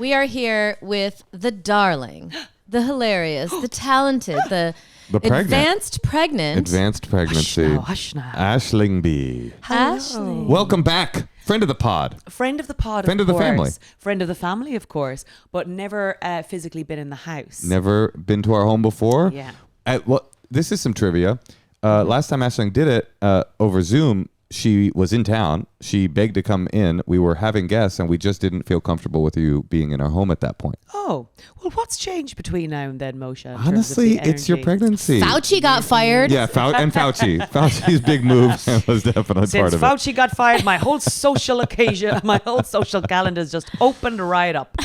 We are here with the darling, the hilarious, the talented, the advanced pregnancy. Hush now. Aisling Bea. Aisling. Welcome back. Friend of the pod. Friend of the pod, Friend of the family. Friend of the family, of course, but never physically been in the house. Never been to our home before? Yeah. Well, this is some trivia. Last time Aisling did it over Zoom, she was in town. She begged to come in. We were having guests, and we just didn't feel comfortable with you being in our home at that point. Oh, well, what's changed between now and then, Moshe? Honestly, it's your pregnancy. Fauci got fired. Yeah, and Fauci. Fauci's big move was definitely part of it. Since Fauci got fired, my whole social occasion, my whole social calendar's just opened right up.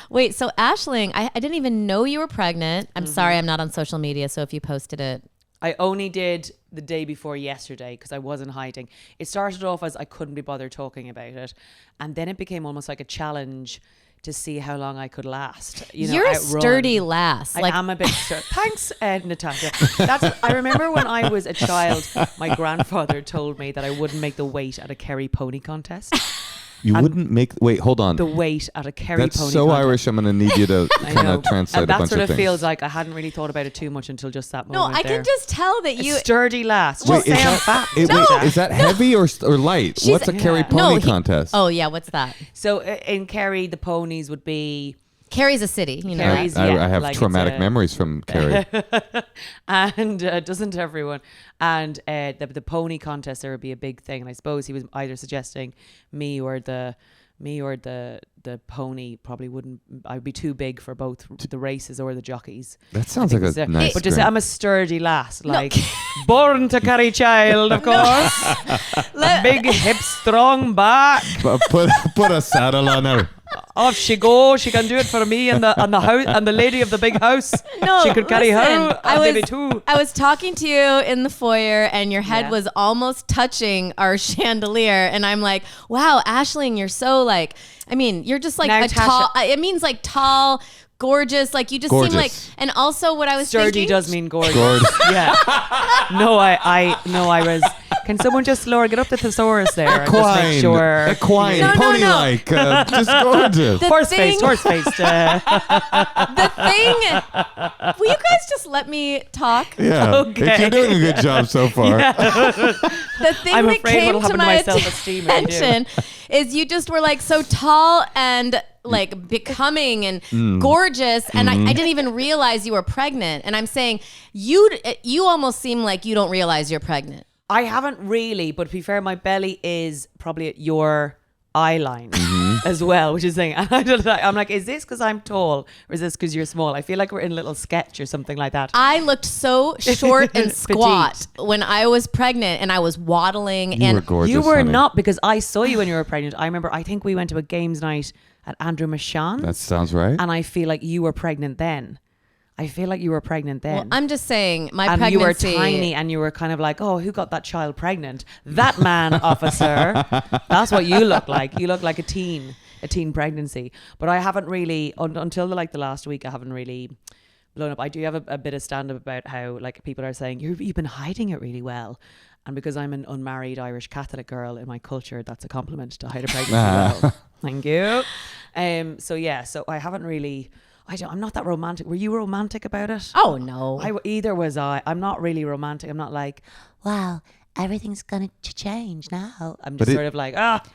Wait, so Aisling, I didn't even know you were pregnant. I'm sorry I'm not on social media, so if you posted it. I only did the day before yesterday because I wasn't hiding. It started off as I couldn't be bothered talking about it. And then it became almost like a challenge to see how long I could last. You're a sturdy lass. I am a bit sturdy. Thanks, Natasha. I remember when I was a child, my grandfather told me that I wouldn't make the weight at a Kerry pony contest. You wouldn't make... Wait, hold on. The weight at a Kerry pony contest. That's so Irish, I'm going to need you to kind of translate a bunch of things. That sort of feels like I hadn't really thought about it too much until just that moment. No, I can just tell that you... A sturdy lass. Wait, Just say I'm fat. Is that heavy or light? What's a Kerry pony contest? Oh, yeah, what's that? So in Kerry, the ponies would be... Kerry's a city, you know. Kerry's, I have like traumatic memories from Kerry. And doesn't everyone? And the pony contest, there would be a big thing. And I suppose he was either suggesting me or the pony probably wouldn't. I would be too big for both the races or the jockeys. That sounds like a nice. But to say I'm a sturdy lass, like born to carry child, of course. Big hip, strong back. Put a saddle on her. Off she go. She can do it for me and the house and the lady of the big house. No, she could carry her. Maybe too. I was talking to you in the foyer, and your head was almost touching our chandelier, and I'm like, "Wow, Aisling, you're so like. I mean, you're just like now, a tall. It means like tall." Gorgeous, like you just seem like, and also what I was sturdy thinking, does mean gorgeous. Yeah. No, I was. Can someone just get up the thesaurus there and just make sure? Equine, pony-like, just gorgeous. Horse-faced. The thing. Will you guys just let me talk? Yeah. Okay. You're doing a good job so far. Yeah. The thing I'm that afraid came what'll to happen my to my self-esteem attention is you just were like so tall and like becoming and gorgeous, and I didn't even realize you were pregnant. And I'm saying you almost seem like you don't realize you're pregnant. I haven't really, but to be fair, my belly is probably at your eye line as well, which is saying, and I'm like, is this because I'm tall or is this because you're small? I feel like we're in a little sketch or something like that. I looked so short and squat when I was pregnant, and I was waddling. You were gorgeous. You were honey. not, because I saw you when you were pregnant. I remember, I think we went to a games night at Andrew Michon's. That sounds right. And I feel like you were pregnant then. Well, I'm just saying my and pregnancy. You were tiny and you were kind of like, oh, who got that child pregnant? That man, officer. That's what you look like. You look like a teen pregnancy. But I haven't really, until the last week, I haven't really blown up. I do have a bit of stand-up about how like people are saying, you've been hiding it really well. And because I'm an unmarried Irish Catholic girl in my culture, that's a compliment to hide a pregnancy well. Thank you. So I haven't really... I'm not that romantic. Were you romantic about it? Oh, no. Either was I. I'm not really romantic. I'm not like, wow, everything's going to change now. I'm just sort of like,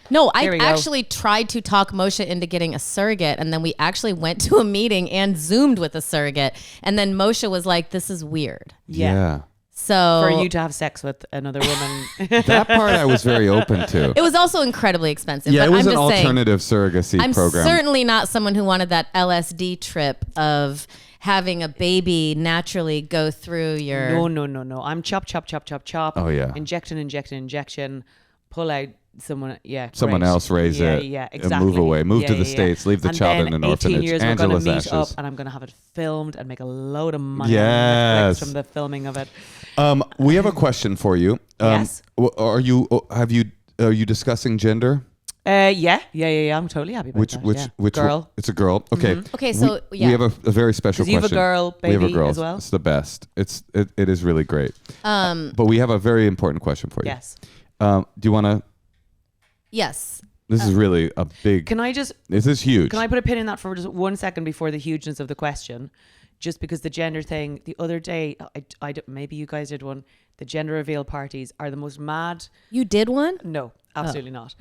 No, I actually tried to talk Moshe into getting a surrogate, and then we actually went to a meeting and Zoomed with a surrogate. And then Moshe was like, this is weird. Yeah. So for you to have sex with another woman. That part I was very open to. It was also incredibly expensive. Yeah, but it was an alternative surrogacy program. I'm certainly not someone who wanted that LSD trip of having a baby naturally go through your... No. I'm chop. Oh, yeah. Injection. Pull out someone else raise it. Yeah, exactly. Move away. Move to the States. Leave the child in an orphanage. 18 years Angela's we're going to meet ashes. up and I'm going to have it filmed and make a load of money yes. from the filming of it. We have a question for you. Yes. Are you discussing gender? Yeah. I'm totally happy about that. Which girl? It's a girl. Okay. Mm-hmm. Okay, so we have a very special question. You have a girl baby we have a girl as well? It's the best. It is really great. But we have a very important question for you. Yes. Do you want to? Yes. This is really a big. This is huge. Can I put a pin in that for just 1 second before the hugeness of the question? Just because the gender thing, the other day, maybe you guys did one. The gender reveal parties are the most mad. You did one? No, absolutely not.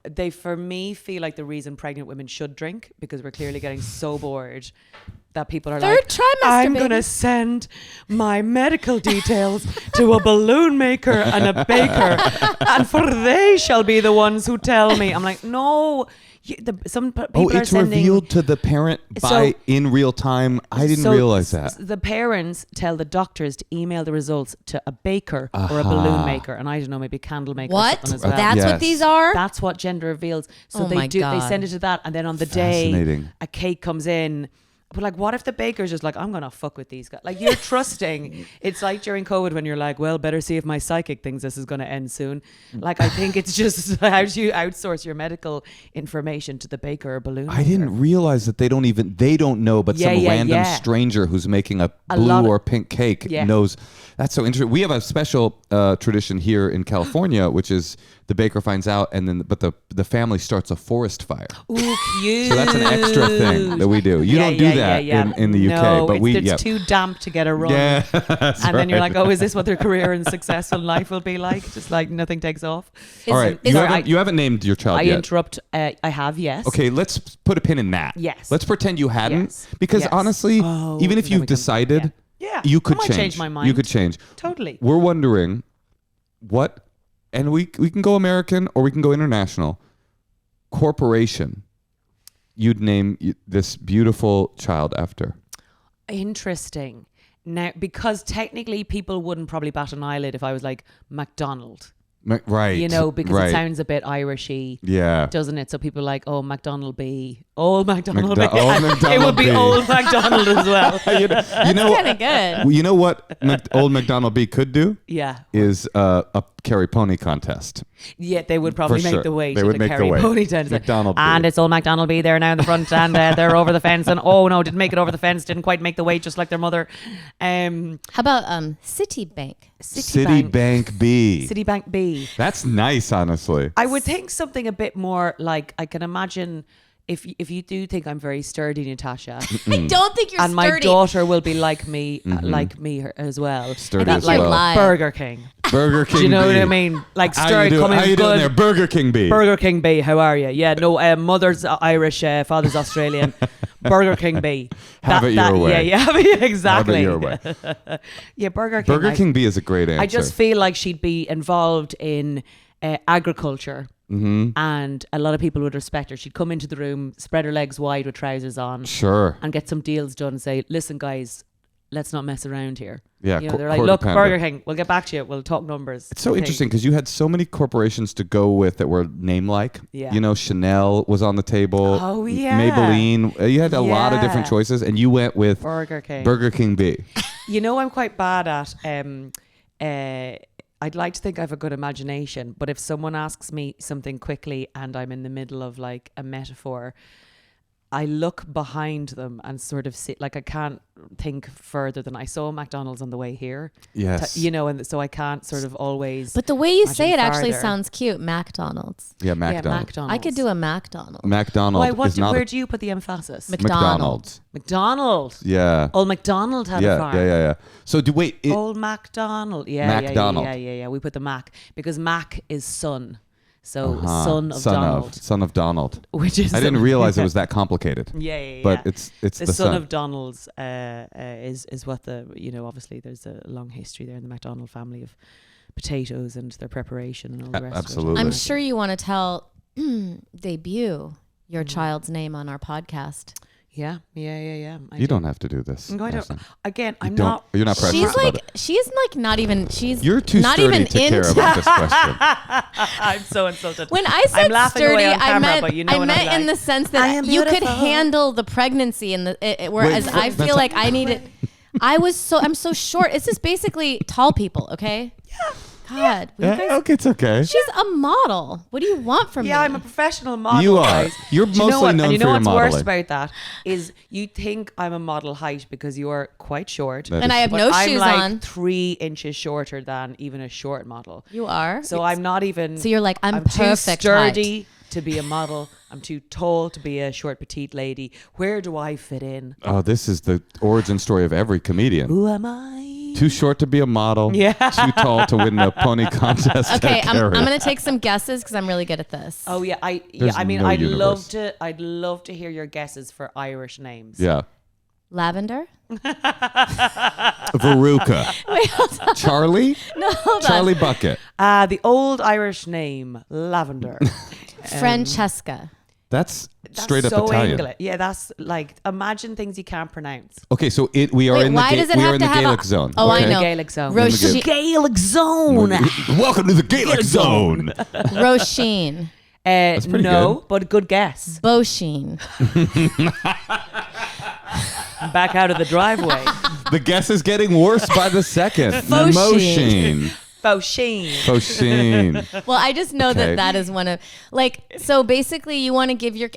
They for me feel like the reason pregnant women should drink, because we're clearly getting so bored that people are Third trimester, I'm baby. gonna send my medical details to a balloon maker and a baker, and for they shall be the ones who tell me. I'm like, no. Some people are it's sending, revealed to the parent in real time. I didn't realize that. The parents tell the doctors to email the results to a baker or a balloon maker, and I don't know, maybe a candle maker. What? Or something as well. That's Yes. what these are? That's what gender reveals. So Oh my they God. send it to that, and then on the day Fascinating. a cake comes in. But like, what if the baker's just like, I'm gonna fuck with these guys? Like, you're trusting. It's like during COVID when you're like, well, better see if my psychic thinks this is gonna end soon. Like, I think it's just how do you outsource your medical information to the baker or balloon maker? I didn't realize that they don't know, but some random stranger who's making a blue or pink cake knows. That's so interesting. We have a special tradition here in California, which is the baker finds out, and then the family starts a forest fire. Ooh, cute. So that's an extra thing that we do. You don't do that in the UK, no, but it's too damp to get a run. Yeah, that's and then you're right. like, oh, is this what their career and successful life will be like? Just like nothing takes off. All right, you haven't named your child yet. I interrupt. I have, yes. Okay, let's put a pin in that. Yes. Let's pretend you hadn't, Yes. because Yes. honestly, even if then you've we can- decided, Yeah. you could I might change my mind. You could change. Totally. We're wondering what, and we can go American or we can go international. Corporation you'd name this beautiful child after. Interesting. Now, because technically people wouldn't probably bat an eyelid if I was like McDonald. Right. You know, because right. it sounds a bit Irishy. Yeah. Doesn't it? So people are like, oh, McDonald Bea. Old McDonald Bea. Old McDonald It would be Bea. old McDonald as well. you know Kind of good. You know what old McDonald Bea could do? Yeah. Is a carry pony contest. Yeah, they would probably For make sure. the weight. They would to make carry the weight. pony tents. McDonald Bea. And it's old McDonald Bea there now in the front, and they're over the fence. And oh no, didn't make it over the fence. Didn't quite make the weight, just like their mother. How about Citibank? Citibank B. Citibank B. That's nice, honestly. I would think something a bit more like, I can imagine if you do think I'm very sturdy, Natasha. I don't think you're And sturdy. my daughter will be like me, as well. Sturdy That, as like well. Live. Burger King. Burger King. Do you know B. what I mean? Like How you sturdy, doing? coming How you doing good. there? Burger King B. Burger King B, how are you? Yeah, no, mother's Irish, father's Australian. Burger King B. Have it your way. Yeah, exactly. Have it your way. Yeah, Burger King. Burger King B is a great answer. I just feel like she'd be involved in agriculture. Mm-hmm. And a lot of people would respect her. She'd come into the room, spread her legs wide with trousers on, Sure. and get some deals done and say, listen, guys, let's not mess around here. Yeah, You know, they're like, look, codependent. Burger King, we'll get back to you. We'll talk numbers. It's so interesting because you had so many corporations to go with that were name-like. Yeah. You know, Chanel was on the table. Oh, yeah. Maybelline. You had a lot of different Yeah. choices, and you went with Burger King. Burger King B. You know, I'm quite bad at I'd like to think I have a good imagination, but if someone asks me something quickly and I'm in the middle of like a metaphor, I look behind them and sort of see, like I can't think further than I saw McDonald's on the way here. Yes. You know, and so I can't sort of always. But the way you imagine say it actually farther. sounds cute. McDonald's. Yeah, Yeah, McDonald's. McDonald's. I could do a McDonald's. McDonald's Why? is not Where do you put the emphasis? McDonald's. McDonald. Yeah. Old McDonald had a Yeah, farm. yeah. So wait. Old MacDonald. Yeah, MacDonald. Yeah. We put the Mac because Mac is son. So Uh-huh. son of Donald. Son of Donald. Which is I didn't realize it was that complicated. Yeah. But it's the the son son. of Donald's is what the, you know, obviously there's a long history there in the MacDonald family of potatoes and their preparation and all the rest Absolutely. of it. I'm sure you want to tell debut your child's name on our podcast. Yeah. You don't have to do this. No, I don't. Aisling. Again, You I'm don't- not. You're not precious She's about like, it. she's like not even, she's You're too not sturdy even to care into about this question. I'm so insulted. When I said I'm laughing sturdy, away on I camera, meant, but you know I when I'm meant in like, the sense I am that you could beautiful. handle the pregnancy and whereas Wait, I feel like I needed. I'm so short. It's just basically tall people. Okay. Yeah. God. will you guys- Okay, it's okay. She's a model. What do you want from me? Yeah, I'm a professional model. You are. Guys. You're Do you know mostly what? known and you know for your what's worse modeling. about that is you think I'm a model height because you are quite short. That and is- I have But no I'm shoes like on. 3 inches shorter than even a short model. You are. So I'm not even. So you're like, I'm too perfect sturdy. to be a model. I'm too tall to be a short, petite lady. Where do I fit in? Oh, this is the origin story of every comedian. Who am I? Too short to be a model. Yeah. Too tall to win the pony contest. Okay, at I'm Carrot. going to take some guesses because I'm really good at this. Oh yeah, There's I mean, no I'd universe. love to hear your guesses for Irish names. Yeah. Lavender? Veruca. Wait, hold on. Charlie? No, hold Charlie Bucket. The old Irish name, Lavender. on. Francesca. That's That's straight up so Italian. English. Yeah, that's like, imagine things you can't pronounce. Okay, so we are Wait, in the why does it we are have in to the have Gaelic a... zone. Oh, okay? I know. Gaelic zone. Roisin. Gaelic zone. Welcome to the Gaelic zone. Roisin. pretty No, good. but a good guess. Bosheen. Back out of the driveway. The guess is getting worse by the second. Fosheen. Fauchine. Fosheen. Well, I just know Okay. that is one of, like, so basically you want to give your,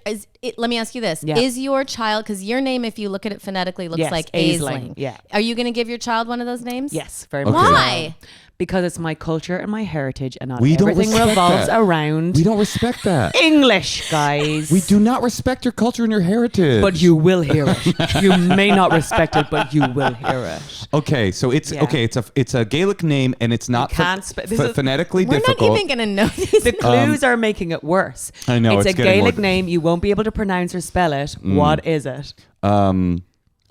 let me ask you this. Yeah. Is your child, because your name, if you look at it phonetically, looks Yes, like Aisling, Aisling. yeah. Are you going to give your child one of those names? Yes, very Okay. much. Why? Because it's my culture and my heritage, and not We don't everything respect revolves that. around We don't respect that. English, guys. We do not respect your culture and your heritage. But you will hear it. You may not respect it, but you will hear it. Okay, so it's Yeah. okay. It's a Gaelic name, and it's not can't this is- phonetically We're difficult. not even going to know these. The clues are making it worse. I know, It's it's a getting Gaelic more- name. You won't be able to pronounce or spell it. What is it?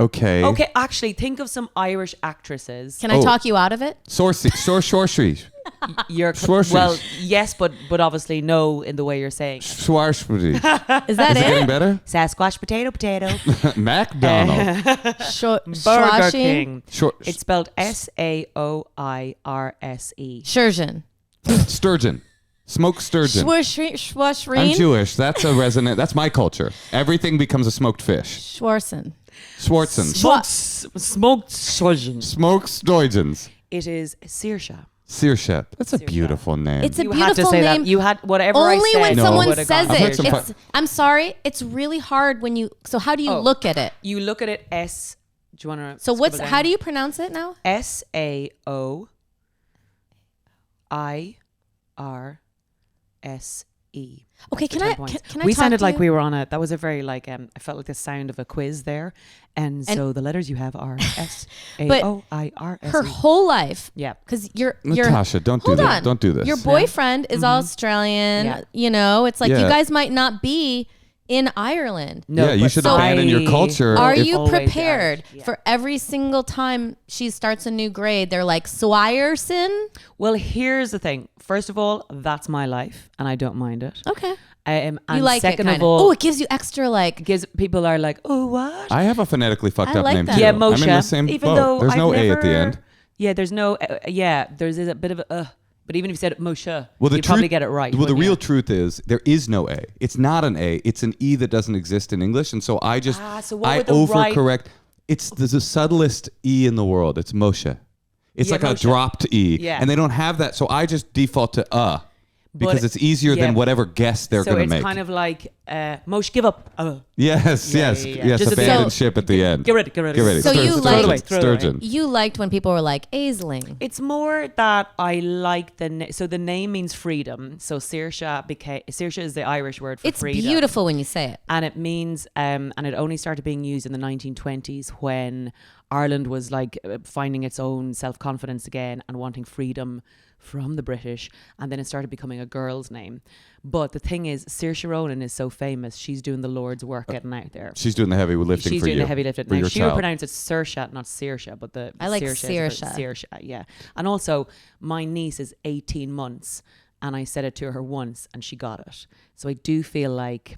Okay. Okay, actually, think of some Irish actresses. Can I talk you out of it? Sorcery. You're Schwarzschild. well, yes, but obviously no in the way you're saying. Schwarzschild. Is that Is it getting it? better? Sasquatch, potato. McDonald. Burger Schwashing? King. Short, It's spelled Saoirse. sturgeon. Smoked sturgeon. I'm Schwashrin? Jewish. That's a resonant. That's my culture. Everything becomes a smoked fish. Schwarzen. Schwarzen. Smoked sturgeon. Smoked sturgeons. It is Saoirse. Searshep. That's a beautiful name. It's a You had to beautiful say name. that. You had whatever I Only said. when No. someone would've says gone I've heard it. some It's, I'm sorry. It's really hard when you. So how do you look at it? You look at it S. Do you want to? So how do you pronounce it now? Saoirse. Okay, can I We talk sounded to like you? we were on a. That was a very like. I felt like the sound of a quiz there, and so the letters you have are Saoirse. her whole life. Yeah. Because you're Natasha, don't do hold this. on. Don't do this. Your boyfriend is Australian. Yeah. You know, it's like Yeah. you guys might not be in Ireland. No, Yeah, you but should so abandon your culture. Are if- you always prepared are. Yeah. for every single time she starts a new grade? They're like, Swierson? Well, here's the thing. First of all, that's my life, and I don't mind it. Okay. And You like second it, kind of all, Oh, it gives you extra, like, gives people are like, oh, what? I have a phonetically fucked I up like name that. too. Yeah, I'm Moshe. in the same even boat. though There's I've no A never, at the end. Yeah, there's no. There's a bit of a. But even if you said Moshe, Well, the you'd probably truth- get it right. Well, the wouldn't real you? truth is there is no A. It's not an A. It's an E that doesn't exist in English, and so I just So what I would the right- overcorrect. It's the subtlest E in the world. It's Moshe. It's Yeah, like a Moshe. dropped E, Yeah. and they don't have that. So I just default to because But- it's easier yeah. than whatever guess they're So going to it's make. kind of like Moshe, give up. Yes, Yeah, yes, yeah, yeah. yes. Just Abandon so- ship at the end. Get rid. Get ready. So you Sturgeon. like- Throw it away. Sturgeon. you liked when people were like, Aisling. It's more that I like so the name means freedom. So Saoirse is the Irish word for It's freedom. beautiful when you say it. And it means, and it only started being used in the 1920s when Ireland was like finding its own self-confidence again and wanting freedom from the British. And then it started becoming a girl's name. But the thing is, Saoirse Ronan is so famous. She's doing the Lord's work getting out there. She's doing the heavy lifting She's for doing you. the heavy lifting. for Now, your she would child. pronounce it Saoirse, not Saoirse, but the I like Saoirse. Saoirse. Saoirse, yeah. And also, my niece is 18 months, and I said it to her once, and she got it. So I do feel like,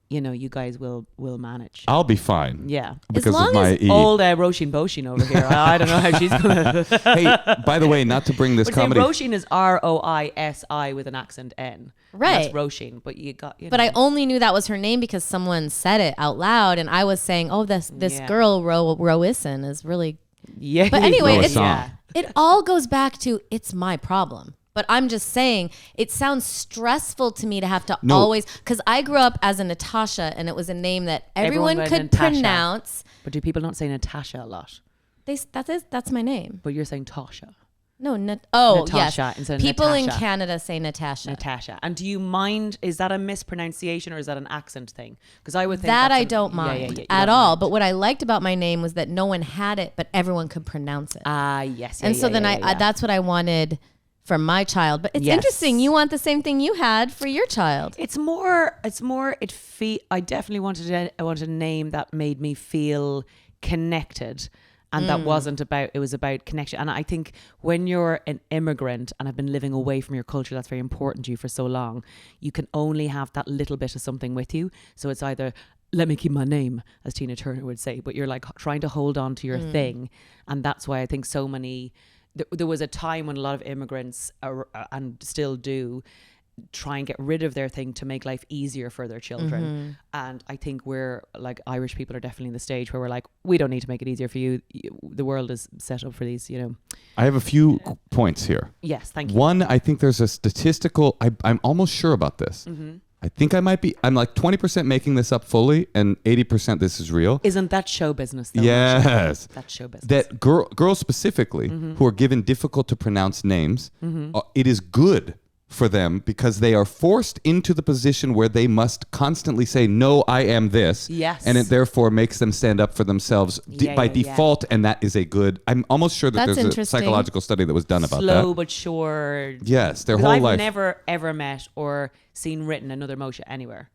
you guys will manage. I'll be fine. Yeah. Because long of my as E. Old Roisin Boshin over here. I don't know how she's gonna. Hey, by the way, not to bring this But comedy. Roisin is Roisi with an accent N. Right. That's Roisin, but you got. But I only knew that was her name because someone said it out loud, and I was saying, "Oh, this Yeah. girl Roisin is really." Yeah. But anyway, Roisin. yeah. it all goes back to it's my problem. But I'm just saying, it sounds stressful to me to have to always, because I grew up as a Natasha, and it was a name that everyone went could Natasha. pronounce. But do people not say Natasha a lot? That's my name. But you're saying Tasha. No, yes. Natasha instead of People in Natasha. Canada say Natasha. Natasha. And do you mind, is that a mispronunciation or is that an accent thing? Because I would think That that's I don't mind you at don't all. mind. But what I liked about my name was that no one had it, but everyone could pronounce it. Yes. And so then that's what I wanted for my child. But it's Yes. interesting. You want the same thing you had for your child. I definitely wanted a name that made me feel connected. And that wasn't about, it was about connection. And I think when you're an immigrant and have been living away from your culture, that's very important to you for so long, you can only have that little bit of something with you. So it's either, let me keep my name, as Tina Turner would say, but you're like trying to hold on to your thing. And that's why I think so many, there was a time when a lot of immigrants and still do try and get rid of their thing to make life easier for their children. And I think we're like, Irish people are definitely in the stage where we're like, we don't need to make it easier for you. The world is set up for these, I have a few points here. Yes, thank you. One, I think there's a statistical, I'm almost sure about this. I think I'm like 20% making this up fully and 80% this is real. Isn't that show business though? Yes. That's show business. That girls specifically who are given difficult to pronounce names, it is good for them because they are forced into the position where they must constantly say, no, I am this. Yes. And it therefore makes them stand up for themselves by default. And that is I'm almost sure that That's there's a interesting. psychological study that was done about Slow that. but sure. Yes, their 'Cause whole I've life. never ever met or seen written another Moshe anywhere.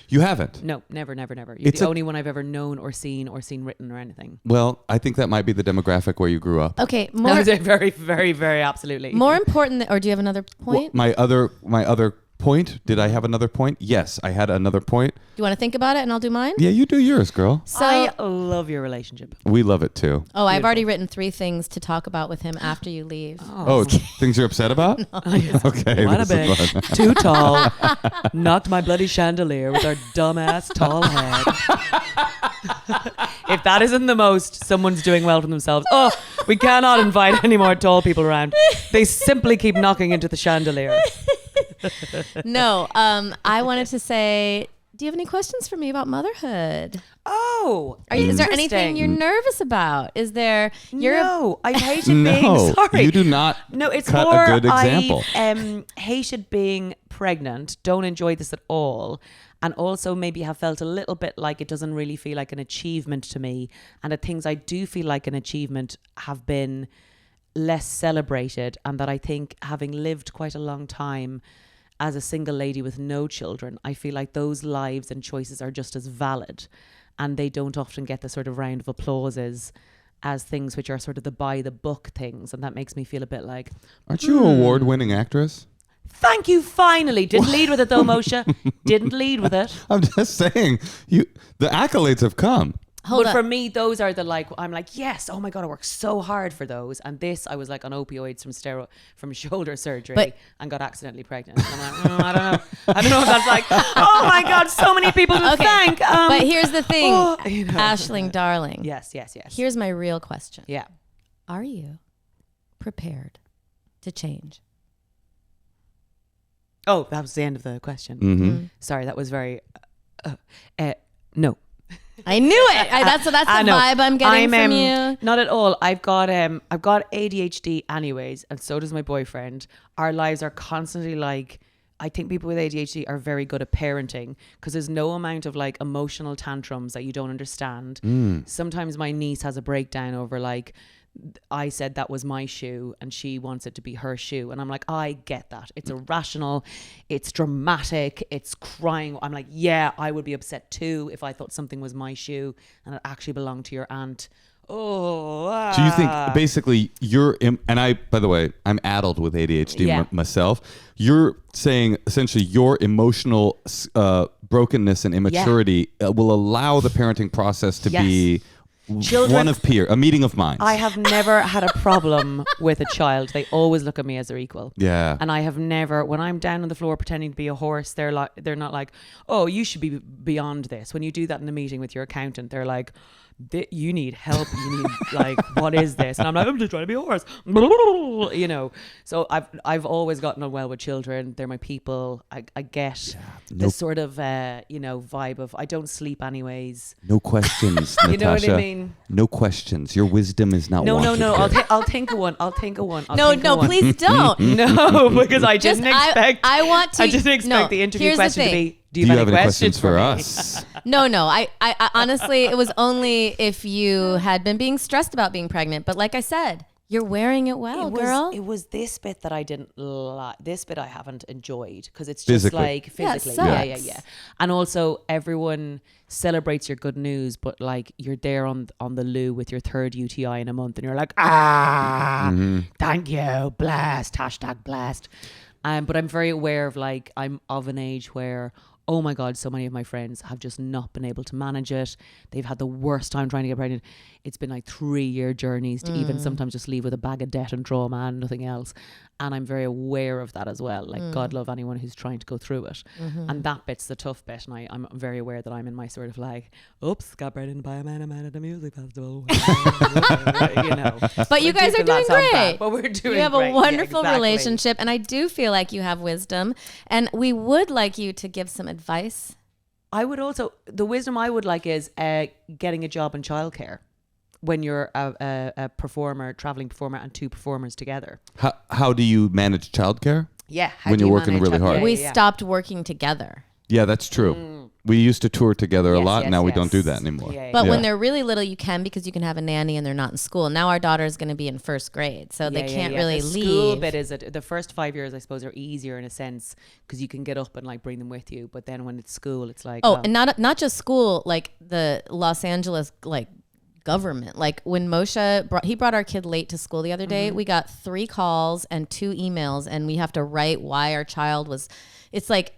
You haven't? No, never. You're It's the a- only one I've ever known or seen written or anything. Well, I think that might be the demographic where you grew up. Okay, No, more very, very, very absolutely. more important, or do you have another Well, point? my other point. Did I have another point? Yes, I had another point. Do you want to think about it and I'll do mine? Yeah, you do yours, girl. So, I love your relationship. We love it too. I've already written 3 things to talk about with him after you leave. Oh, things you're upset about? Okay. What a this is bitch. fun. Too tall. Knocked my bloody chandelier with our dumbass tall head. If that isn't the most someone's doing well for themselves, we cannot invite any more tall people around. They simply keep knocking into the chandelier. No, I wanted to say, do you have any questions for me about motherhood? Oh, Is there anything interesting. you're nervous about? Is there? No, I hated No, being sorry. you do not No, it's cut more a good example. I hated being pregnant. Don't enjoy this at all. And also maybe have felt a little bit like it doesn't really feel like an achievement to me. And the things I do feel like an achievement have been less celebrated. And that I think having lived quite a long time as a single lady with no children, I feel like those lives and choices are just as valid. And they don't often get the sort of round of applauses as things which are sort of the by the book things. And that makes me feel a bit like, Aren't you an award-winning actress? thank you, finally. Didn't lead with it though, Moshe. Didn't lead with it. I'm just saying, the accolades have come. Hold but on. for me, those are I'm like, yes, oh my God, I worked so hard for those. And this, I was like on opioids from shoulder surgery and got accidentally pregnant. And I'm like, I don't know. I don't know if that's like, oh my God, so many people to thank. But here's the thing, you know. Aisling, darling. Yes. Here's my real question. Yeah. Are you prepared to change? Oh, that was the end of the question. Mm-hmm. Sorry, that was very, no. I knew it. That's the vibe I'm getting from you. Not at all. I've got ADHD anyways, and so does my boyfriend. Our lives are constantly like, I think people with ADHD are very good at parenting because there's no amount of like emotional tantrums that you don't understand. Sometimes my niece has a breakdown over like, I said that was my shoe and she wants it to be her shoe. And I'm like, I get that. It's irrational. It's dramatic. It's crying. I'm like, yeah, I would be upset too if I thought something was my shoe and it actually belonged to your aunt. Oh. So you think basically and I, by the way, I'm addled with ADHD myself. You're saying essentially your emotional brokenness and immaturity will allow the parenting process to be a meeting of minds. I have never had a problem with a child. They always look at me as their equal. Yeah. And I have never, when I'm down on the floor pretending to be a horse, they're not like, oh, you should be beyond this. When you do that in a meeting with your accountant, they're like, you need help. You need like, what is this? And I'm like, I'm just trying to be a horse. You know, so I've always gotten on well with children. They're my people. I get this sort of, vibe of I don't sleep anyways. No questions, Natasha. You know what I mean? No questions. Your wisdom is not wanted. No. here. I'll think of one. No, please don't. No, because I didn't expect. I want to. I didn't expect the interview question to be. Do you have any questions for us? No. I honestly, it was only if you had been being stressed about being pregnant. But like I said, you're wearing it well, girl. It was this bit that I didn't like. This bit I haven't enjoyed because it's just Physically. like physically. Yeah. And also everyone celebrates your good news, but like you're there on the loo with your third UTI in a month and you're like, thank you, blessed, #blessed. But I'm very aware of like, I'm of an age where, oh my God, so many of my friends have just not been able to manage it. They've had the worst time trying to get pregnant. It's been like 3-year journeys to even sometimes just leave with a bag of debt and trauma and nothing else. And I'm very aware of that as well. Like God love anyone who's trying to go through it. And that bit's the tough bit. And I'm very aware that I'm in my sort of like, oops, got pregnant by a man at a music festival. You know. But you guys are doing great. But we're doing You have great. a wonderful exactly. relationship. And I do feel like you have wisdom. And we would like you to give some advice. I would also, the wisdom I would like is getting a job in childcare when you're a performer, traveling performer and 2 performers together. How do you manage childcare? Yeah. When you're working really hard. We stopped working together. Yeah, that's true. We used to tour together a lot. Now we don't do that anymore. But when they're really little, you can, because you can have a nanny and they're not in school. Now our daughter is going to be in 1st grade, so they can't really the leave. School bit is it. The first 5 years, I suppose, are easier in a sense because you can get up and like bring them with you. But then when it's school, it's like and not just school, like the Los Angeles like government. Like when Moshe brought our kid late to school the other day, we got 3 calls and 2 emails, and we have to write why our child was. It's like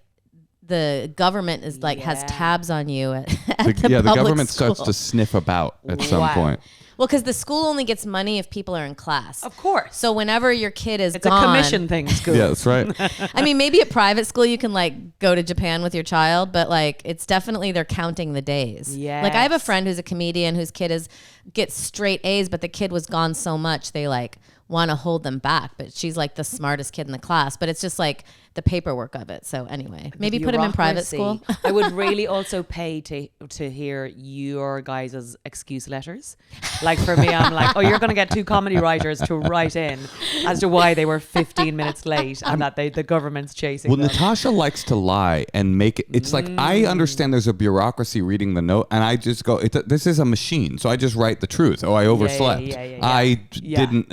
the government is like has tabs on you at the government school. starts to sniff about at some point. Well, because the school only gets money if people are in class. Of course. So whenever your kid is it's gone, a commission thing. School. Yeah, that's right. I mean, maybe at private school you can like go to Japan with your child, but like it's definitely they're counting the days. Yeah. Like I have a friend who's a comedian whose kid gets straight A's, but the kid was gone so much they like want to hold them back. But she's like the smartest kid in the class. But it's just like the paperwork of it. So anyway, maybe put him in private school. I would really also pay to hear your guys' excuse letters. Like for me, I'm like, oh, you're going to get 2 comedy writers to write in as to why they were 15 minutes late and that the government's chasing them. Natasha likes to lie and make it. It's like, I understand there's a bureaucracy reading the note and I just go, this is a machine. So I just write the truth. Oh, I overslept. I didn't.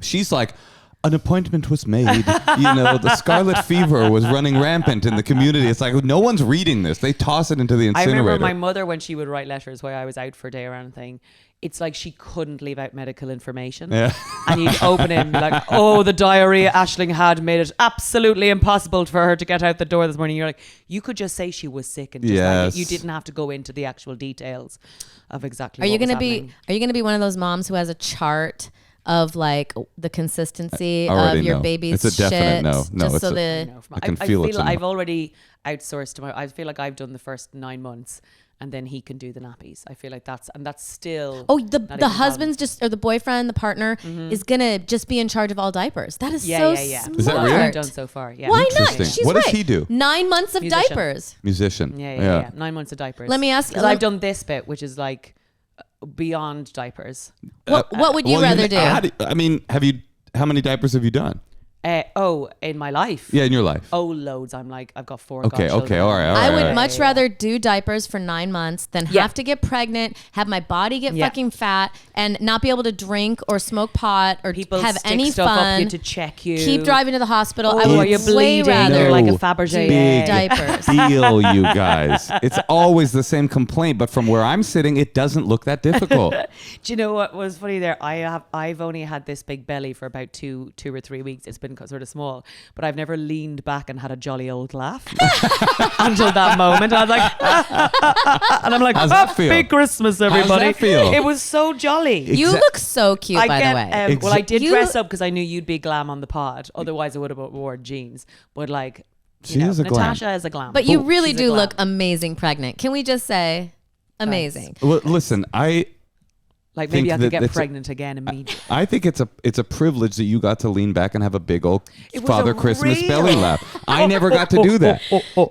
She's like, an appointment was made. The scarlet fever was running rampant in the community. It's like, no one's reading this. They toss it into the incinerator. I remember my mother, when she would write letters while I was out for a day or anything, it's like she couldn't leave out medical information. Yeah. And you'd open it and be like, oh, the diarrhea Aisling had made it absolutely impossible for her to get out the door this morning. You're like, you could just say she was sick and just like, you didn't have to go into the actual details of exactly what was happening. Are you going to be one of those moms who has a chart of like the consistency of your know. baby's it's a definite shit? no. Just I can feel it. I've already outsourced I feel like I've done the first 9 months and then he can do the nappies. I feel like that's still the husband's just, or the boyfriend, the partner is gonna just be in charge of all diapers. That is so smart. Is that really? I've done so far. Yeah. Why not? Interesting. She's What right. does he do? 9 months of Musician. diapers. Musician. Yeah. 9 months of diapers. Let me ask you. Because I've done this bit, which is like beyond diapers. What would you rather do? How many diapers have you done? In my life. Yeah, in your life. Oh, loads. I'm like, I've got 4 Okay, godchildren. all right. I would much rather do diapers for 9 months than have to get pregnant, have my body get fucking fat, and not be able to drink or smoke pot or People have stick any stuff fun. Up you to check you. Keep driving to the hospital. I Oh, are would you way bleeding? rather Like a No. Fabergé Big diapers. deal, you guys. It's always the same complaint, but from where I'm sitting, it doesn't look that difficult. Do you know what was funny there? I've only had this big belly for about two or 3 weeks. It's been sort of small, but I've never leaned back and had a jolly old laugh until that moment. I was like, and I'm like, How's that feel? Happy Christmas, everybody. How's that feel? It was so jolly. You look so cute, by the way. Well, I did dress up because I knew you'd be glam on the pod. Otherwise, I would have worn jeans. But like, She is a glam. Natasha is a glam. But you really She's a do glam. look amazing pregnant. Can we just say Amazing. Well, listen, I Like think maybe I could that get it's pregnant again immediately. I think it's a privilege that you got to lean back and have a big old It was Father a Christmas real- belly laugh. I never got to do that.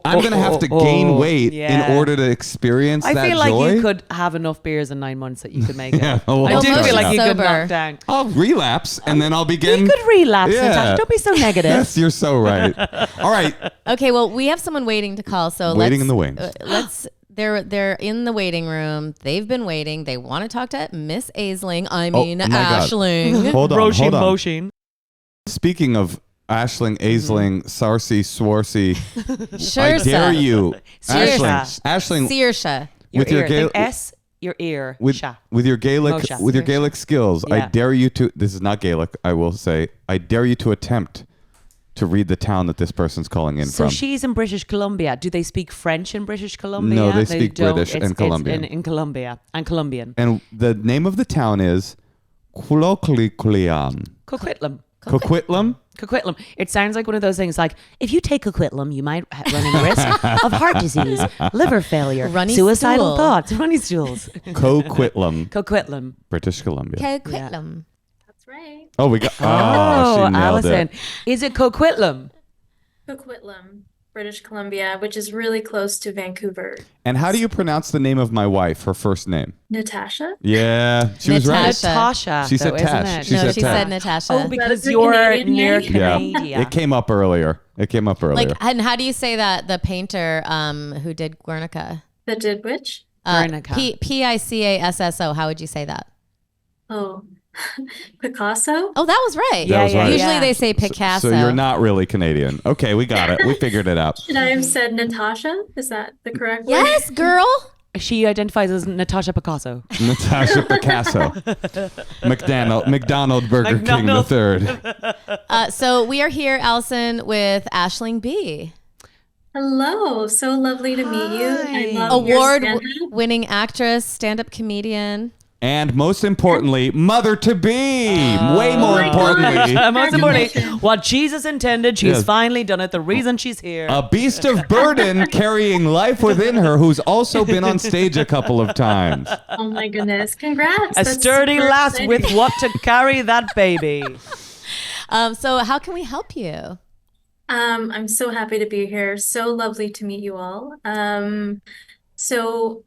I'm gonna have to gain weight in order to experience I that feel like joy. you could have enough beers in 9 months that you could make it. Yeah, well, I I'll do start feel like now. you could Sober. knock down. I'll relapse and then I'll begin. You could relapse, Yeah. Natasha. Don't be so negative. Yes, you're so right. All right, Okay, well, we have someone waiting to call, so Waiting let's, in the wings. They're in the waiting room. They've been waiting. They want to talk to Miss Aisling. my God. Aisling. hold on, Roisin hold on. Moshe. Speaking of Aisling, Aisling, Sarcy, Swarcy, I Sure, dare you, Saoirse. Aisling, Saoirse. Your with your ear. Gaelic, Think S, your ear. with Sha. your Gaelic, Moshe. with your Gaelic skills, I Yeah. dare you to. This is not Gaelic. I will say, I dare you to attempt to read the town that this person's calling in So from. she's in British Columbia. Do they speak French in British Columbia? No, they speak don't. British and Colombian. In Colombia and Colombian. And the name of the town is Coquitlam. Coquitlam. Coquitlam? Coquitlam. It sounds like one of those things like, if you take Coquitlam, you might run a risk of heart disease, liver failure, Runny suicidal stool. thoughts, runny stools. Coquitlam, Coquitlam. British Columbia. Coquitlam. That's right. Oh, we got. Oh, she nailed Alison. it. Is it Coquitlam? Coquitlam, British Columbia, which is really close to Vancouver. And how do you pronounce the name of my wife? Her first name? Natasha? Yeah, she was right. Natasha. Natasha. She said though, isn't Tash. it? She No, said she Tash. said Natasha. Oh, because That's a you're Canadian near name? Canada. It came up earlier. Like, and how do you say that? The painter who did Guernica. That did which? Guernica. Piccasso. How would you say that? Oh, Picasso? Oh, that was right. That was right. Usually Yeah. they say Picasso. So you're not really Canadian. Okay, we got it. We figured it out. Should I have said Natasha? Is that the correct word? Yes, girl. She identifies as Natasha Picasso. Natasha Picasso. McDonald Burger McDonald. King III. So we are here, Allison, with Aisling Bea, Hello, so lovely to meet you. I love your stand-up. award-winning actress, stand-up comedian. And most importantly, mother to be. Way more my importantly, gosh. Most importantly, Congratulations. what Jesus intended, she's Yes. finally done it. The reason she's here. a beast of burden carrying life within her who's also been on stage a couple of times. Oh my goodness. Congrats. A That's sturdy super lass exciting. with what to carry that baby. So how can we help you? I'm so happy to be here. So lovely to meet you all. So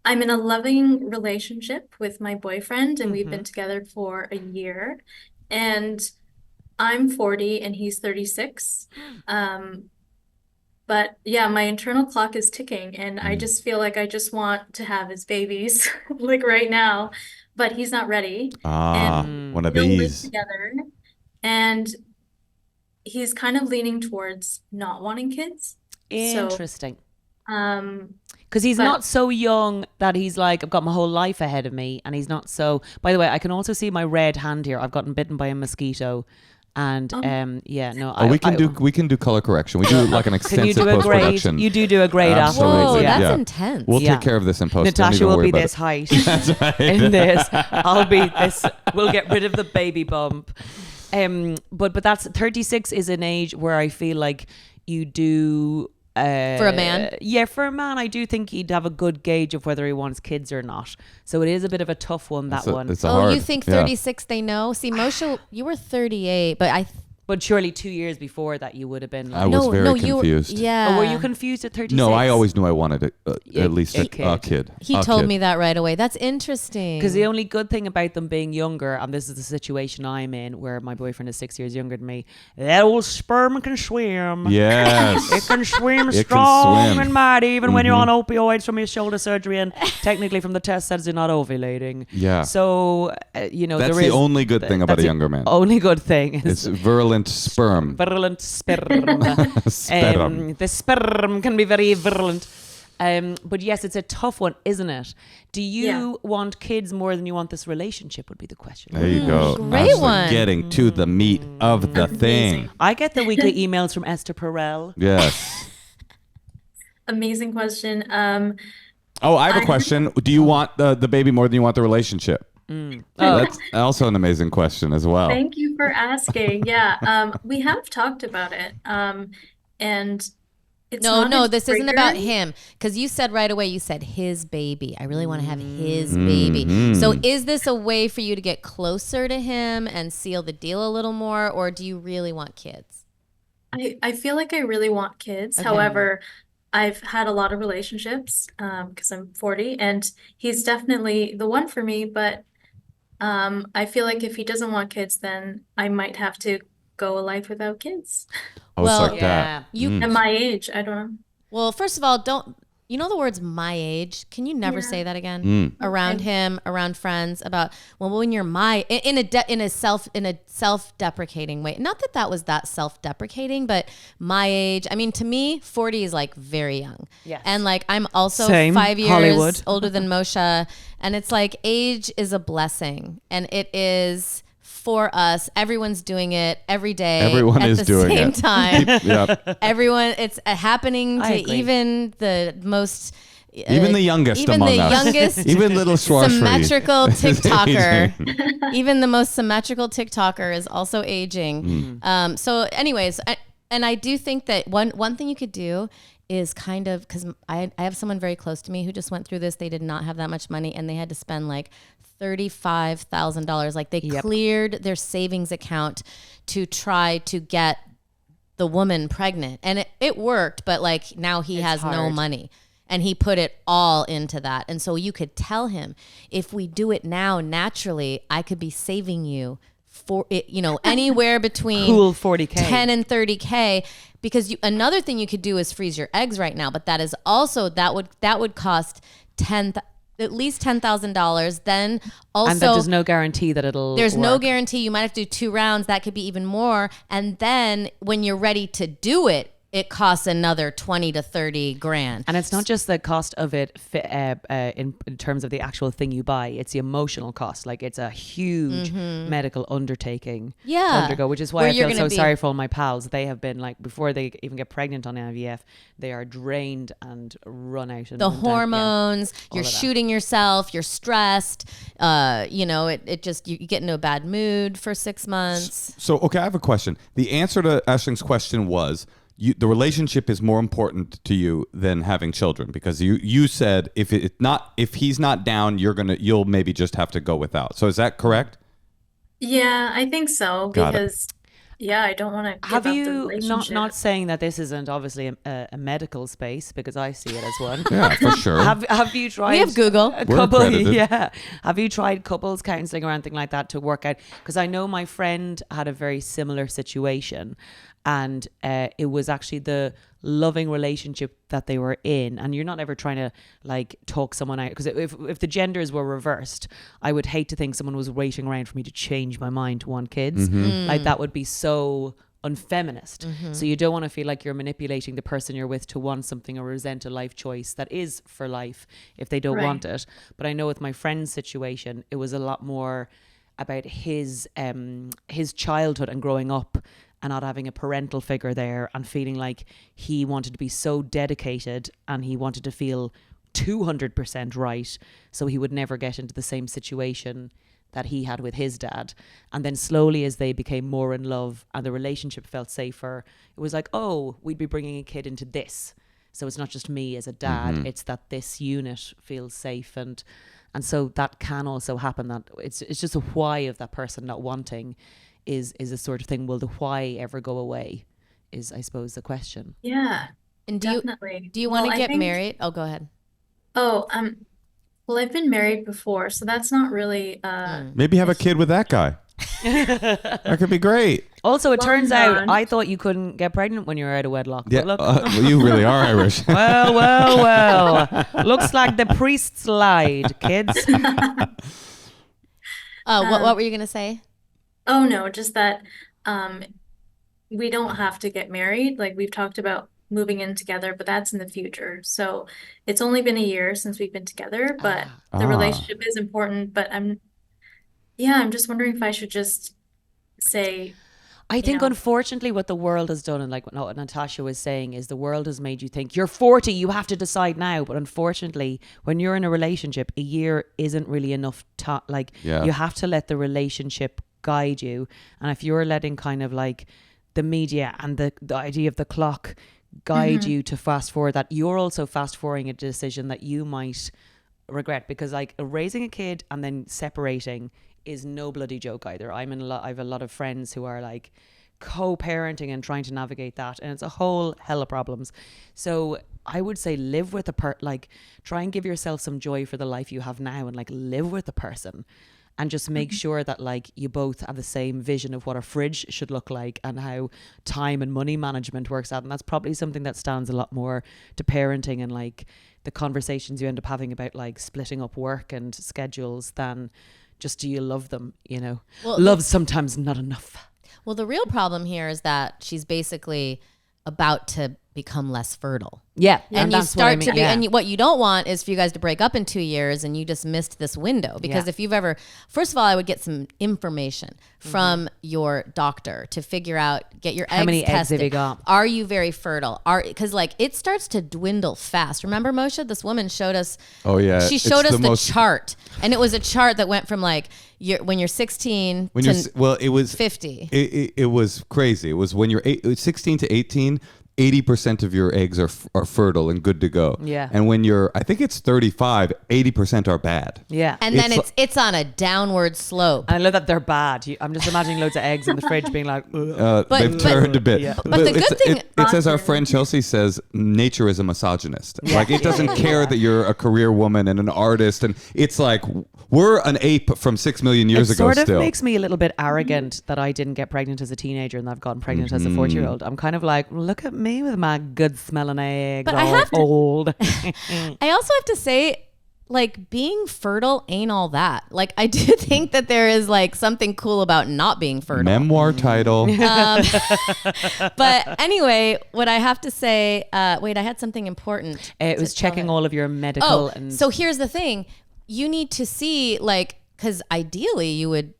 I'm in a loving relationship with my boyfriend, and we've been together for a year. And I'm 40 and he's 36. But yeah, my internal clock is ticking, and I just feel like I just want to have his babies like right now, but he's not ready. And One of we don't live these. together, and he's kind of leaning towards not wanting kids. Interesting. Um, Because he's But- not so young that he's like, I've got my whole life ahead of me. And he's not so. By the way, I can also see my red hand here. I've gotten bitten by a mosquito. And yeah, no. Oh, we can do color correction. We do like an Can you extensive do a post grade? production. You do a grade Absolutely, Whoa, afterwards. that's yeah. intense. We'll Yeah. take care of this in post. Don't Natasha even will worry be about this it. height in this. I'll be this. We'll get rid of the baby bump. But that's 36 is an age where I feel like you do. For a man? Yeah, for a man, I do think he'd have a good gauge of whether he wants kids or not. So it is a bit of a tough one, that one. It's a Oh, hard. you think yeah. 36 they know? See, Moshe, you were 38, but But surely 2 years before that, you would have been I like, was very you were, confused. yeah. oh, were you confused at 36? No, I always knew I wanted A at least a kid. kid. He A told kid. me that right away. That's interesting. Because the only good thing about them being younger, and this is the situation I'm in, where my boyfriend is 6 years younger than me, that old sperm can swim. Yes. It can swim It can strong swim. and mighty, even when you're on opioids from your shoulder surgery, and technically from the test says you're not ovulating. Yeah. So, you know, That's there the is only good thing about that's a the younger man. Only good thing It's is virulent sperm. virulent sperm. Sperm. The sperm can be very virulent. But yes, it's a tough one, isn't it? Do you want kids more than you want this relationship? Would be the question. There you go. Great Ashley, one. Getting to the meat of the thing. I get the weekly emails from Esther Perel. Yes. amazing question. Oh, I have a question. Do you want the baby more than you want the relationship? That's also an amazing question as well. Thank you for asking. Yeah, we have talked about it. And it's No, not no, a this isn't about trigger. him. Because you said right away, you said his baby. I really want to have his baby. So is this a way for you to get closer to him and seal the deal a little more? Or do you really want kids? I feel like I really want kids. Okay. However, I've had a lot of relationships because I'm 40, and he's definitely the one for me. But I feel like if he doesn't want kids, then I might have to go a life without kids. Oh, it's Well, like yeah. that. At my age, I don't know. Well, first of all, don't you know the words "my age"? Can you never Yeah. say that again around Okay. him, around friends? About when you're my in a self-deprecating way. Not that was that self-deprecating, but my age. I mean, to me, 40 is like very young. Yes. And like I'm also Same. 5 years Hollywood. older than Moshe, and it's like age is a blessing, and it is. For us, everyone's doing it every day. Everyone at is the doing same it. time. Yep. Everyone, it's happening I to agree. even the most, Even the youngest even among the us. youngest Even little Schwarzfried. symmetrical is TikToker, aging. even the most symmetrical TikToker is also aging. So, anyways, I do think that one thing you could do is kind of because I have someone very close to me who just went through this. They did not have that much money, and they had to spend like $35,000. Like they cleared their savings account to try to get the woman pregnant, and it worked, but like now he has no hard. money, and he put it all into that. And so you could tell him, if we do it now naturally, I could be saving you for it, anywhere between Cool 40K. 10 and 30K, because another thing you could do is freeze your eggs right now, but that is also that would cost at least $10,000. Then also, And that there's no guarantee that it'll there's no work. guarantee. You might have to do 2 rounds. That could be even more. And then when you're ready to do it, it costs another 20 to 30 grand. And it's not just the cost of it in terms of the actual thing you buy. It's the emotional cost. Like it's a huge medical undertaking to Yeah. undergo, which is why Where I you're feel gonna so be- sorry for all my pals. They have been like, before they even get pregnant on IVF, they are drained and run out. And The run down. Yeah. hormones, you're of that. shooting yourself, you're stressed. It just, you get into a bad mood for 6 months. So, okay, I have a question. The answer to Aisling's question was, the relationship is more important to you than having children, because you said if he's not down, you'll maybe just have to go without. So is that correct? Yeah, I think so Got it. because I don't want to give Have up the you relationship. not saying that this isn't obviously a medical space, because I see it as one. Yeah, for sure. Have you tried? We have Google. A We're couple, accredited. yeah. Have you tried couples counseling or anything like that to work out? Because I know my friend had a very similar situation, and it was actually the loving relationship that they were in. And you're not ever trying to like talk someone out, because if the genders were reversed, I would hate to think someone was waiting around for me to change my mind to want kids. Like that would be so unfeminist. So you don't want to feel like you're manipulating the person you're with to want something or resent a life choice that is for life if they don't Right. want it. But I know with my friend's situation, it was a lot more about his childhood and growing up and not having a parental figure there, and feeling like he wanted to be so dedicated and he wanted to feel 200% right, so he would never get into the same situation that he had with his dad. And then slowly, as they became more in love and the relationship felt safer, it was like, oh, we'd be bringing a kid into this. So it's not just me as a dad, it's that this unit feels safe. And so that can also happen, that it's just a why of that person not wanting is a sort of thing. Will the why ever go away is, I suppose, the question. Yeah, And definitely. do you want Well, to I get think- married? Oh, go ahead. Oh, well, I've been married before, so that's not really Maybe have a kid with that guy. That could be great. Also, it Well turns out done. I thought you couldn't get pregnant when you were out of wedlock. Yeah, But look, well, you really are Irish. well. Looks like the priest lied, kids. What were you going to say? Oh no, just that we don't have to get married. Like we've talked about moving in together, but that's in the future. So it's only been a year since we've been together, but the relationship is important. But I'm just wondering if I should just say, I think, know. unfortunately, what the world has done, and like what Natasha was saying, is the world has made you think you're 40, you have to decide now. But unfortunately, when you're in a relationship, a year isn't really enough time. Yeah. You have to let the relationship guide you. And if you're letting kind of like the media and the idea of the clock guide you to fast forward that. You're also fast forwarding a decision that you might regret, because like raising a kid and then separating is no bloody joke either. I have a lot of friends who are like co-parenting and trying to navigate that, and it's a whole hell of problems. So I would say live with like try and give yourself some joy for the life you have now, and like live with the person, and just make sure that like you both have the same vision of what a fridge should look like and how time and money management works out. And that's probably something that stands a lot more to parenting and like the conversations you end up having about like splitting up work and schedules than just, do you love them, you know? Well, Love's sometimes not enough. Well, the real problem here is that she's basically about to become less fertile. Yeah. And you that's start what I to mean, be, yeah. and what you don't want is for you guys to break up in 2 years and you just missed this window. Because Yeah. if you've ever, first of all, I would get some information from your doctor to figure out, get your eggs How many eggs tested. have you got? Are you very fertile? Because like it starts to dwindle fast. Remember, Moshe, this woman showed us. Oh, yeah. She It's showed us the the most- chart, and it was a chart that went from like when you're 16 When to you're, well, it was 50. It was crazy. It was when you're 16 to 18, 80% of your eggs are fertile and good to go. Yeah. And when you're, I think it's 35, 80% are bad. Yeah. And then It's it's on a downward slope. And I love that they're bad. I'm just imagining loads of eggs in the fridge being like, ugh. They've turned a bit. Yeah. But the good thing- it says, our friend Chelsea says, nature is a misogynist. Like, it doesn't care that you're a career woman and an artist. And it's like, we're an ape from 6 million years It ago sort of still. makes me a little bit arrogant that I didn't get pregnant as a teenager and I've gotten pregnant as a Mm-hmm. 40-year-old. I'm kind of like, look at me with my good smelling eggs, But all I have to- old. I also have to say, like, being fertile ain't all that. Like, I do think that there is like something cool about not being fertile. Memoir title. But anyway, what I have to say, wait, I had something important. It was to tell checking her. all of your medical Oh, and so here's the thing. You need to see, like, because ideally you would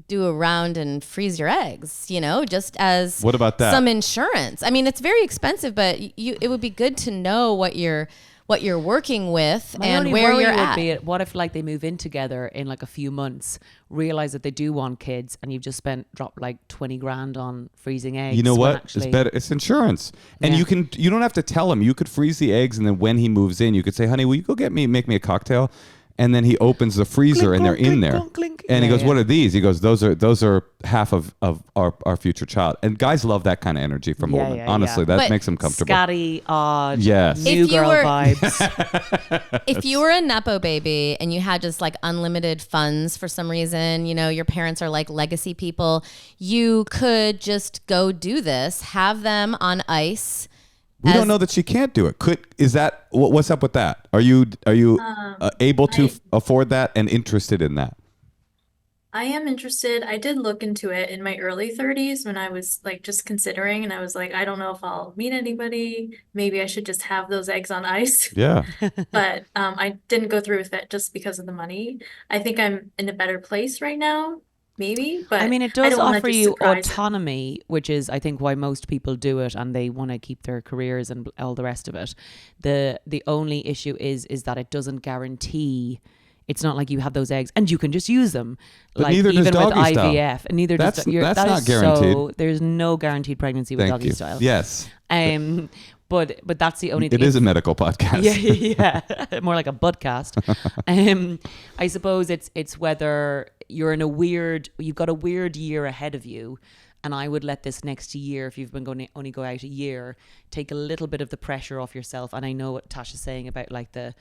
do a round and freeze your eggs, you know, just as What about that? some insurance. I mean, it's very expensive, but it would be good to know what you're working with my and only where worry you're would at. be, what if like they move in together in like a few months, realize that they do want kids, and you've just dropped like 20 grand on freezing eggs. You know when what? Actually, It's better. It's insurance, and Yeah. you don't have to tell him. You could freeze the eggs, and then when he moves in, you could say, "Honey, will you go make me a cocktail?" And then he opens the freezer, Clink, and they're clunk, in clink, there. clunk, clink. And he Yeah, goes, yeah. "What are these?" He goes, "Those are half of our future child." And guys love that kind of energy from Yeah, women. yeah, Honestly, yeah. that But makes them comfortable. Scatty, odd, Yes. new If you girl were- vibes. If you were a Nepo baby and you had just like unlimited funds for some reason, you know, your parents are like legacy people, you could just go do this, have them on ice. We as- don't know that she can't do it. Is that what's up with that? Are you able to afford that and interested in that? I am interested. I did look into it in my early 30s when I was like just considering, and I was like, I don't know if I'll meet anybody. Maybe I should just have those eggs on ice. Yeah. But I didn't go through with it just because of the money. I think I'm in a better place right now, maybe. But I mean, it I does don't wanna offer just you surprise him. autonomy, which is, I think, why most people do it, and they want to keep their careers and all the rest of it. The only issue is that it doesn't guarantee. It's not like you have those eggs and you can just use them. But like neither does even with doggy style. IVF, and neither That's- does that's that not is guaranteed. So, there's no guaranteed pregnancy with Thank doggy you. style. Yes. But that's the only thing. It is a medical podcast. Yeah. More like a budcast. I suppose it's whether you're in you've got a weird year ahead of you. And I would let this next year, if you've been going to only go out a year, take a little bit of the pressure off yourself. And I know what Tasha's saying about like the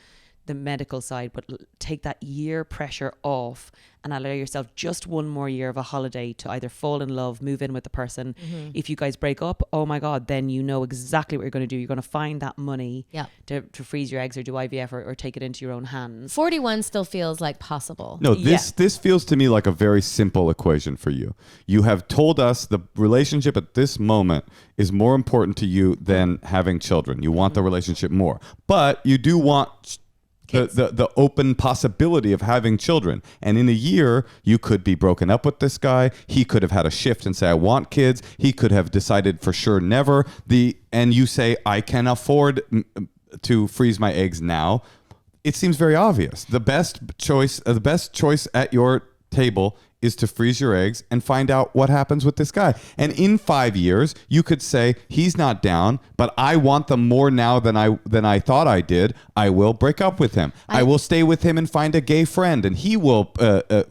medical side, but take that year pressure off and allow yourself just one more year of a holiday to either fall in love, move in with the person. If you guys break up, oh my God, then you know exactly what you're going to do. You're going to find that money to freeze your eggs or do IVF or take it into your own hands. 41 still feels like possible. No, this feels to me like a very simple equation for you. You have told us the relationship at this moment is more important to you than having children. You want the relationship more, but you do want the open possibility of having children. And in a year, you could be broken up with this guy. He could have had a shift and say, I want kids. He could have decided for sure never. And you say, I can afford to freeze my eggs now. It seems very obvious. The best choice at your table is to freeze your eggs and find out what happens with this guy. And in 5 years, you could say, he's not down, but I want them more now than I thought I did. I will break up with him. I will stay with him and find a gay friend, and he will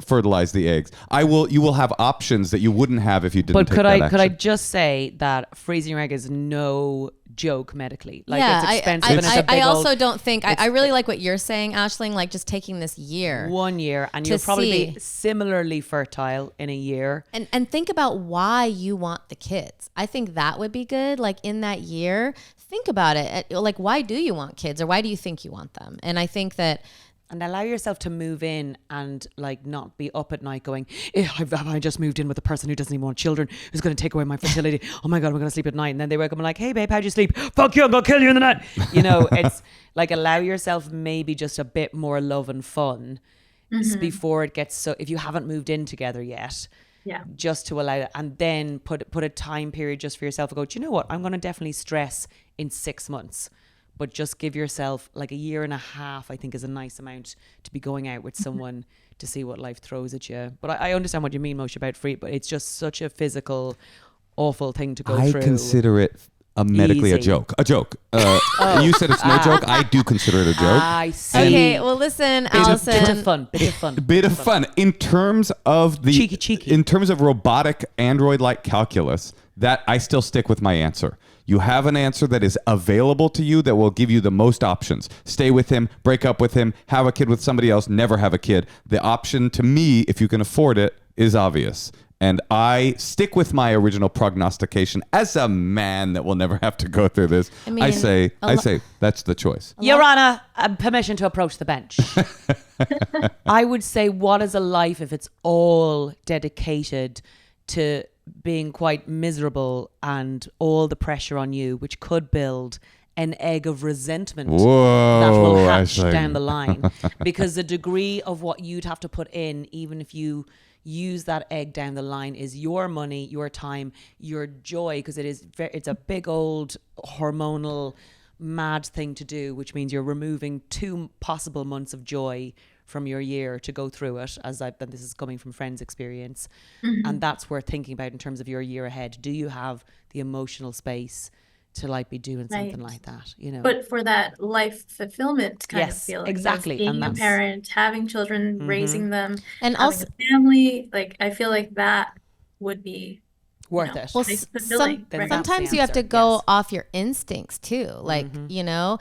fertilize the eggs. You will have options that you wouldn't have if you didn't take that action. Could I just say that freezing your egg is no joke medically? Like, yeah, it's expensive and it's a big I also old, don't think I really like what you're saying, Aisling, like just taking this year. 1 year, and to you'll probably see. be similarly fertile in a year. And think about why you want the kids. I think that would be good. Like in that year, think about it. Like, why do you want kids, or why do you think you want them? And I think that. And allow yourself to move in and like not be up at night going, I just moved in with a person who doesn't even want children, who's going to take away my fertility. Oh my God, I'm going to sleep at night. And then they wake up and like, hey babe, how'd you sleep? Fuck you, I'm going to kill you in the night. You know, it's like, allow yourself maybe just a bit more love and fun before it gets so, if you haven't moved in together yet, just to allow it, and then put a time period just for yourself and go, do you know what? I'm going to definitely stress in 6 months. But just give yourself like a year and a half, I think, is a nice amount to be going out with someone to see what life throws at you. But I understand what you mean, Moshe, about free, but it's just such a physical, awful thing to go through. I consider it medically a joke. A joke. You said it's no joke. I do consider it a joke. I see. Okay, well, listen, Allison. Bit of fun. Bit of fun. In terms of the cheeky. In terms of robotic android-like calculus, that I still stick with my answer. You have an answer that is available to you that will give you the most options. Stay with him, break up with him, have a kid with somebody else, never have a kid. The option to me, if you can afford it, is obvious. And I stick with my original prognostication as a man that will never have to go through this. I say that's the choice. Your Honor, permission to approach the bench. I would say, what is a life if it's all dedicated to being quite miserable and all the pressure on you, which could build an egg of resentment that will hatch down the line. Because the degree of what you'd have to put in, even if you use that egg down the line, is your money, your time, your joy, because it's a big old hormonal mad thing to do, which means you're removing 2 possible months of joy from your year to go through it, and this is coming from friends' experience. And that's worth thinking about in terms of your year ahead. Do you have the emotional space to like be doing something like that, you know? But for that life fulfillment kind of feeling. Exactly. Being a parent, having children, raising them, and having also a family, like I feel like that would be worth it. Well, fulfilling. sometimes you have to go off your instincts too. Like, you know,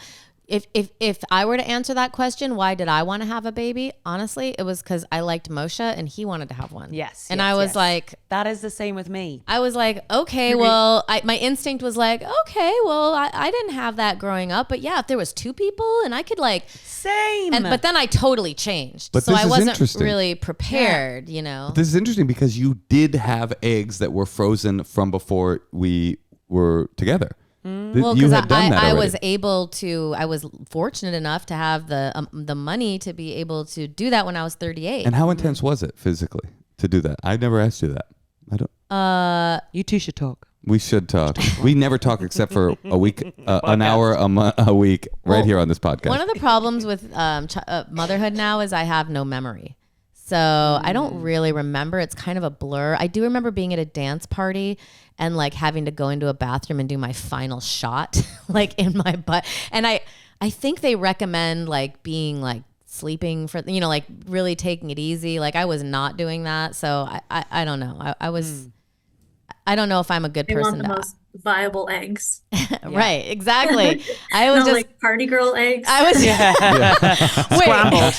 if I were to answer that question, why did I want to have a baby? Honestly, it was because I liked Moshe and he wanted to have one. Yes. And I was like, that is the same with me. I was like, okay, well, my instinct was like, okay, well, I didn't have that growing up, but yeah, if there was 2 people and I could like same. But then I totally changed. But so this I is wasn't interesting. really prepared, you know. This is interesting because you did have eggs that were frozen from before we were together. Well, because I was fortunate enough to have the money to be able to do that when I was 38. And how intense was it physically to do that? I never asked you that. I don't. You two should talk. We should talk. We never talk except for a week, an hour a week, right here on this podcast. One of the problems with motherhood now is I have no memory. So I don't really remember. It's kind of a blur. I do remember being at a dance party and like having to go into a bathroom and do my final shot like in my butt. And I think they recommend like being like sleeping for, you know, like really taking it easy. Like I was not doing that. So I don't know. I was, I don't know if I'm a good person. Want the most viable eggs. Right, exactly. I was Not just like party girl eggs. I was scrambled.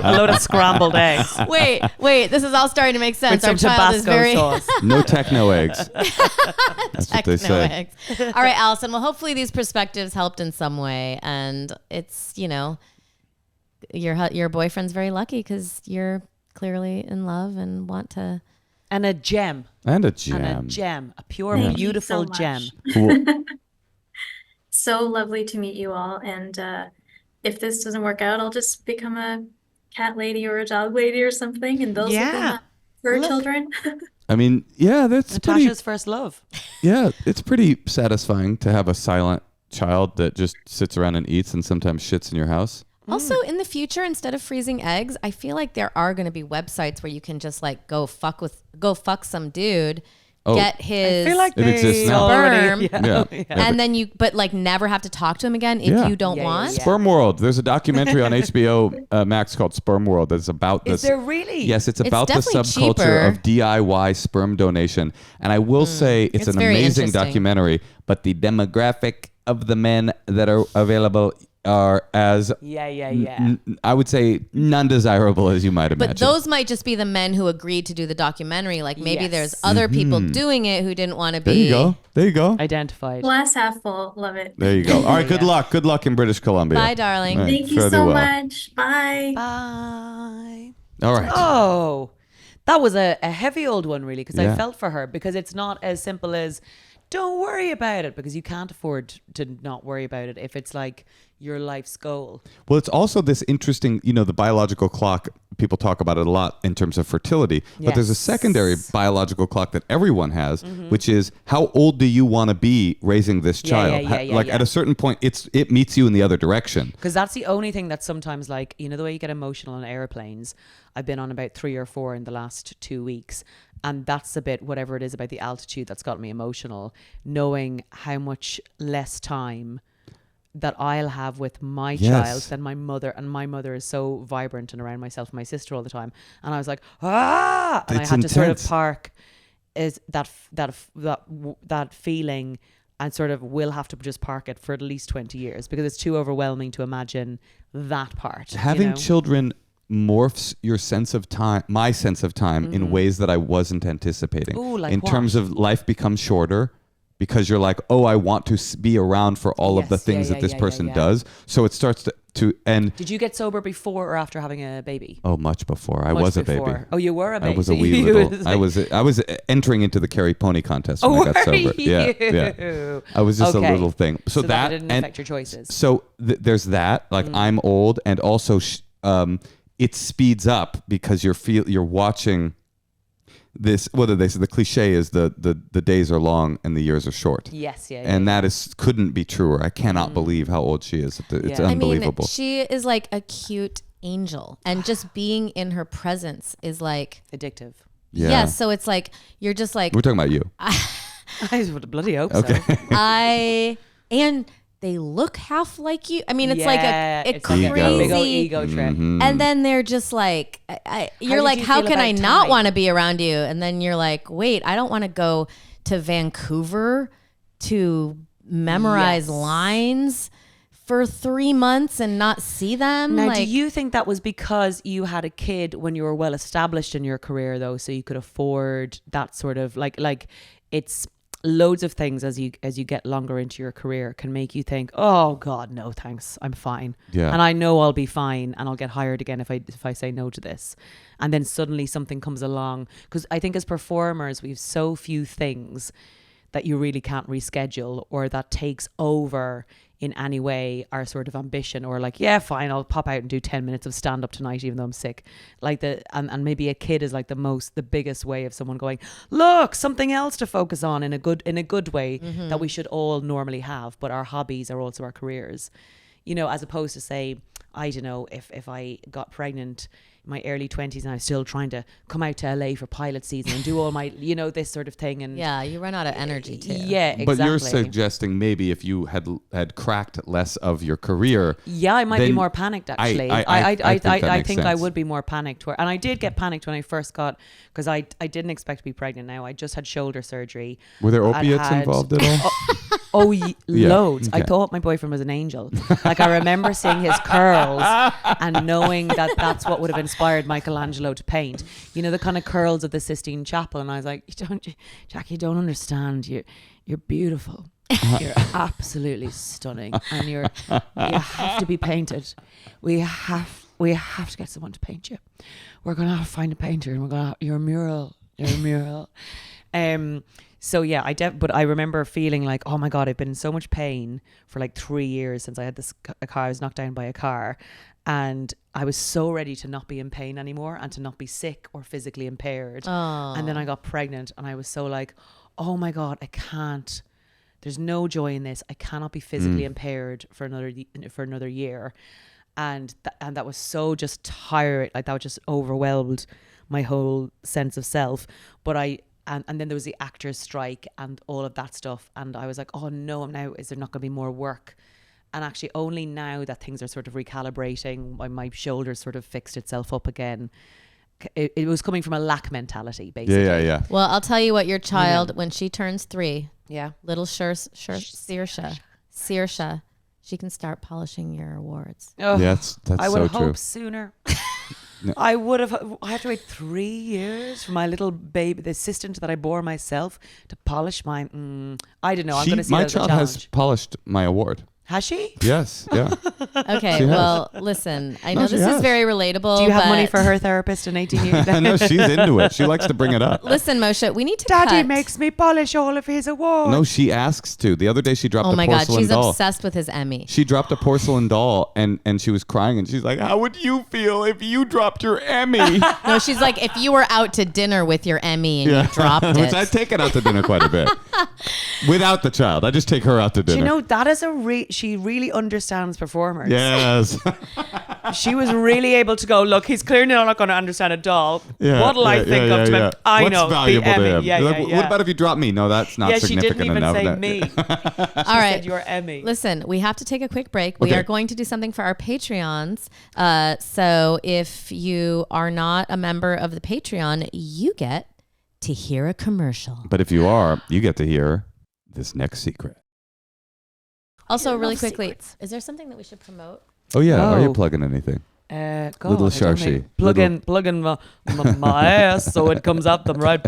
A load of scrambled eggs. Wait, this is all starting to make sense. With some Our child is Tabasco very sauce. No techno eggs. That's what they say. eggs. All right, Allison. Well, hopefully these perspectives helped in some way, and it's, you know, your boyfriend's very lucky because you're clearly in love and want to. And a gem. And a gem. A pure, beautiful gem. Cool. So lovely to meet you all. And if this doesn't work out, I'll just become a cat lady or a dog lady or something. And those will be her children. I mean, yeah, that's Natasha's first love. Yeah, it's pretty satisfying to have a silent child that just sits around and eats and sometimes shits in your house. Also, in the future, instead of freezing eggs, I feel like there are going to be websites where you can just like go fuck some dude, get his I feel like It exists now. sperm, Yeah. and then you, but like never have to talk to him again if you don't want. Yeah. Sperm World. There's a documentary on HBO Max called Sperm World that's about this. Is there really? Yes, it's about the definitely subculture cheaper. of DIY sperm donation. And I will say it's It's an very amazing interesting. documentary, but the demographic of the men that are available are as I would say non-desirable as you might imagine. But those might just be the men who agreed to do the documentary. Like maybe Yes. there's other people doing it who didn't want to be. There you go. There you go. Identified. Glass half full. Love it. There you go. All right. Good luck. Good luck in British Columbia. Bye, darling. All right, Thank you fare thee so well. much. Bye. Bye. All right. Oh, that was a heavy old one, really, because Yeah. I felt for her, because it's not as simple as don't worry about it, because you can't afford to not worry about it if it's like your life's goal. Well, it's also this interesting, the biological clock. People talk about it a lot in terms of fertility, but there's a Yes. secondary biological clock that everyone has, which is how old do you want to be raising this child? yeah. At a certain point, it meets you in the other direction. Because that's the only thing that sometimes, like, the way you get emotional on airplanes. I've been on about 3 or 4 in the last 2 weeks. And that's a bit, whatever it is about the altitude that's got me emotional, knowing how much less time that I'll have with my child than my mother. And my mother is so vibrant and around myself and my sister all the time. And I was like, and I It's had to sort of intense. park is that feeling, and sort of will have to just park it for at least 20 years, because it's too overwhelming to imagine that part. Having children morphs your sense of time, my sense of time, in ways that I wasn't anticipating. Ooh, like in what? terms of life becomes shorter, because you're like, oh, I want to be around for all of the Yes, things that this person does. So it starts to end. Did you get sober before or after having a baby? Oh, much before. I Much was a before. baby. Oh, you were a baby. I was a wee You little. was I was entering into the Carry Pony contest when I got were sober. Yeah. you? I was just a Okay. little thing. So that that didn't and affect your choices. So there's that. Like I'm old, and also it speeds up because you're watching this. What did they say? The cliche is the days are long and the years are short. Yes, yeah. And that couldn't be truer. I cannot believe how old she is. It's Yeah. unbelievable. She is like a cute angel, and just being in her presence is like addictive. Yeah. yes. So it's like you're just like We're talking about you. I would bloody hope Okay. so. and they look half like you. I mean, it's like a it's like Ego. crazy big old ego trip. And then they're just like, you're did like, you how feel can I about not time? want to be around you? And then you're like, wait, I don't want to go to Vancouver to memorize Yes. lines for 3 months and not see them. Now, like, do you think that was because you had a kid when you were well established in your career, though, so you could afford that sort of like it's loads of things as you get longer into your career can make you think, oh God, no thanks, I'm fine. Yeah. And I know I'll be fine and I'll get hired again if I say no to this. And then suddenly something comes along, because I think as performers we have so few things that you really can't reschedule, or that takes over in any way our sort of ambition, or like, yeah, fine, I'll pop out and do 10 minutes of stand up tonight even though I'm sick. Like and maybe a kid is like the biggest way of someone going, look, something else to focus on in a good way that we should all normally have, but our hobbies are also our careers. As opposed to, say, I don't know, if I got pregnant in my early 20s and I was still trying to come out to LA for pilot season and do all my, this sort of thing. And yeah, you run out of energy too. yeah, exactly. But you're suggesting maybe if you had cracked less of your career. Yeah, I might be then more panicked, actually. I think I sense. would be more panicked. And I did get panicked when I first got, because I didn't expect to be pregnant now. I just had shoulder surgery. Were there I'd opiates had- involved at all? Yeah, Loads. I okay. thought my boyfriend was an angel. Like, I remember seeing his curls and knowing that that's what would have inspired Michelangelo to paint. The kind of curls of the Sistine Chapel. And I was like, Jackie, you don't understand. You're beautiful. You're absolutely stunning, and you have to be painted. We have to get someone to paint you. We're gonna have to find a painter, and you're a mural. So yeah, but I remember feeling like, oh my God, I've been in so much pain for like 3 years since I had a car. I was knocked down by a car, and I was so ready to not be in pain anymore and to not be sick or physically impaired. And then I got pregnant, and I was so like, oh my God, I can't. There's no joy in this. I cannot be physically impaired for another year. and that was so just tired. Like that just overwhelmed my whole sense of self. But and then there was the actors' strike and all of that stuff, and I was like, oh no, is there not going to be more work? And actually, only now that things are sort of recalibrating, my shoulders sort of fixed itself up again. It was coming from a lack mentality, basically. Yeah. Well, I'll tell you what, your child, when she turns 3, Yeah. little Saoirse, she can start polishing your awards. Oh, Yeah, that's I so would true. hope sooner. I had to wait 3 years for my little baby, the assistant that I bore myself, to polish my. I don't know. I'm going to see My that as a child has challenge. polished my award. Has she? Yes, yeah. Okay, She has. well, listen, I No, know she this has. is very relatable. Do you have money but for her therapist in 18 years? I know she's into it. She likes to bring it up. Listen, Moshe, we need to Daddy cut. makes me polish all of his awards. No, she asks to. The other day she dropped Oh a my God, porcelain she's doll. obsessed with his Emmy. She dropped a porcelain doll and she was crying and she's like, how would you feel if you dropped your Emmy? No, she's like, if you were out to dinner with your Emmy and you dropped it. Which I take it out to dinner quite a bit. Without the child. I just take her out to Do dinner. you know, that is she really understands performers. Yes. She was really able to go, look, he's clearly not going to understand a doll. Yeah, What'll I think of to him? I What's know. valuable the to Emmy. him? Yeah, Like, yeah. What about if you drop me? No, that's not Yeah, she significant didn't even enough. say me. All right. Said your Emmy. Listen, we have to take a quick break. We Okay. are going to do something for our Patreons. So if you are not a member of the Patreon, you get to hear a commercial. But if you are, you get to hear this next secret. Also, really quickly, is there something that we should promote? Oh, yeah. Are you Oh. plugging anything? God, Little I don't Sharshi. know. Plug in my ass so it comes up them right.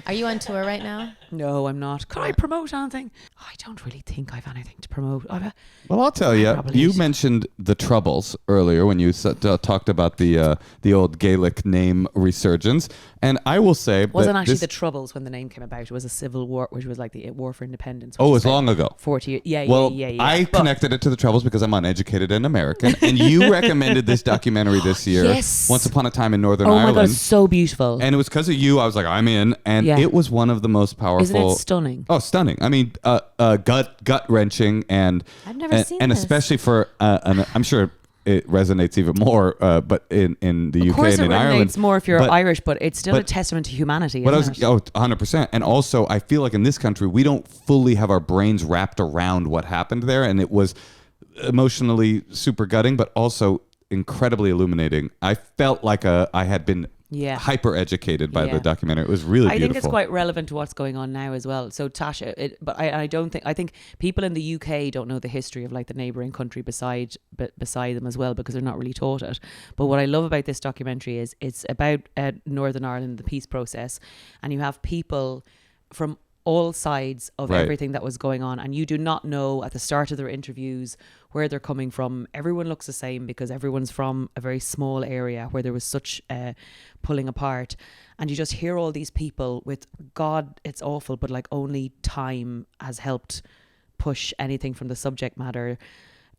Are you on tour right now? No, I'm not. Can I promote anything? I don't really think I've anything to promote. Well, I'll tell you. Probably You is. mentioned the Troubles earlier when you talked about the old Gaelic name resurgence, and I will say Wasn't that actually this, the Troubles when the name came about. It was a civil war, which was like the war for independence. Oh, which it is was about long ago. 40 years. Yeah. I But- connected it to the Troubles because I'm uneducated and American, and you recommended this documentary this year, Yes. Once Upon a Time in Northern Oh Ireland. my God, it's so beautiful. And it was because of you. I was like, I'm in, and Yeah. it was one of the most powerful. Isn't it stunning? Oh, stunning! I mean, gut wrenching, and I've never seen and this. especially for, and I'm sure it resonates even more, but in the Of UK course, and in it Ireland, resonates more if you're but- Irish, but it's still a but- testament to humanity. But Isn't it? 100%. And also, I feel like in this country, we don't fully have our brains wrapped around what happened there, and it was emotionally super gutting, but also incredibly illuminating. I felt like I had been Yeah. hyper educated by Yeah. the documentary. It was really I beautiful. think it's quite relevant to what's going on now as well. So Tasha, but I don't think, I think people in the UK don't know the history of like the neighbouring country beside them as well, because they're not really taught it. But what I love about this documentary is it's about Northern Ireland, the peace process, and you have people from all sides of Right. everything that was going on, and you do not know at the start of their interviews where they're coming from. Everyone looks the same because everyone's from a very small area where there was such pulling apart, and you just hear all these people with, God, it's awful, but like only time has helped push anything from the subject matter,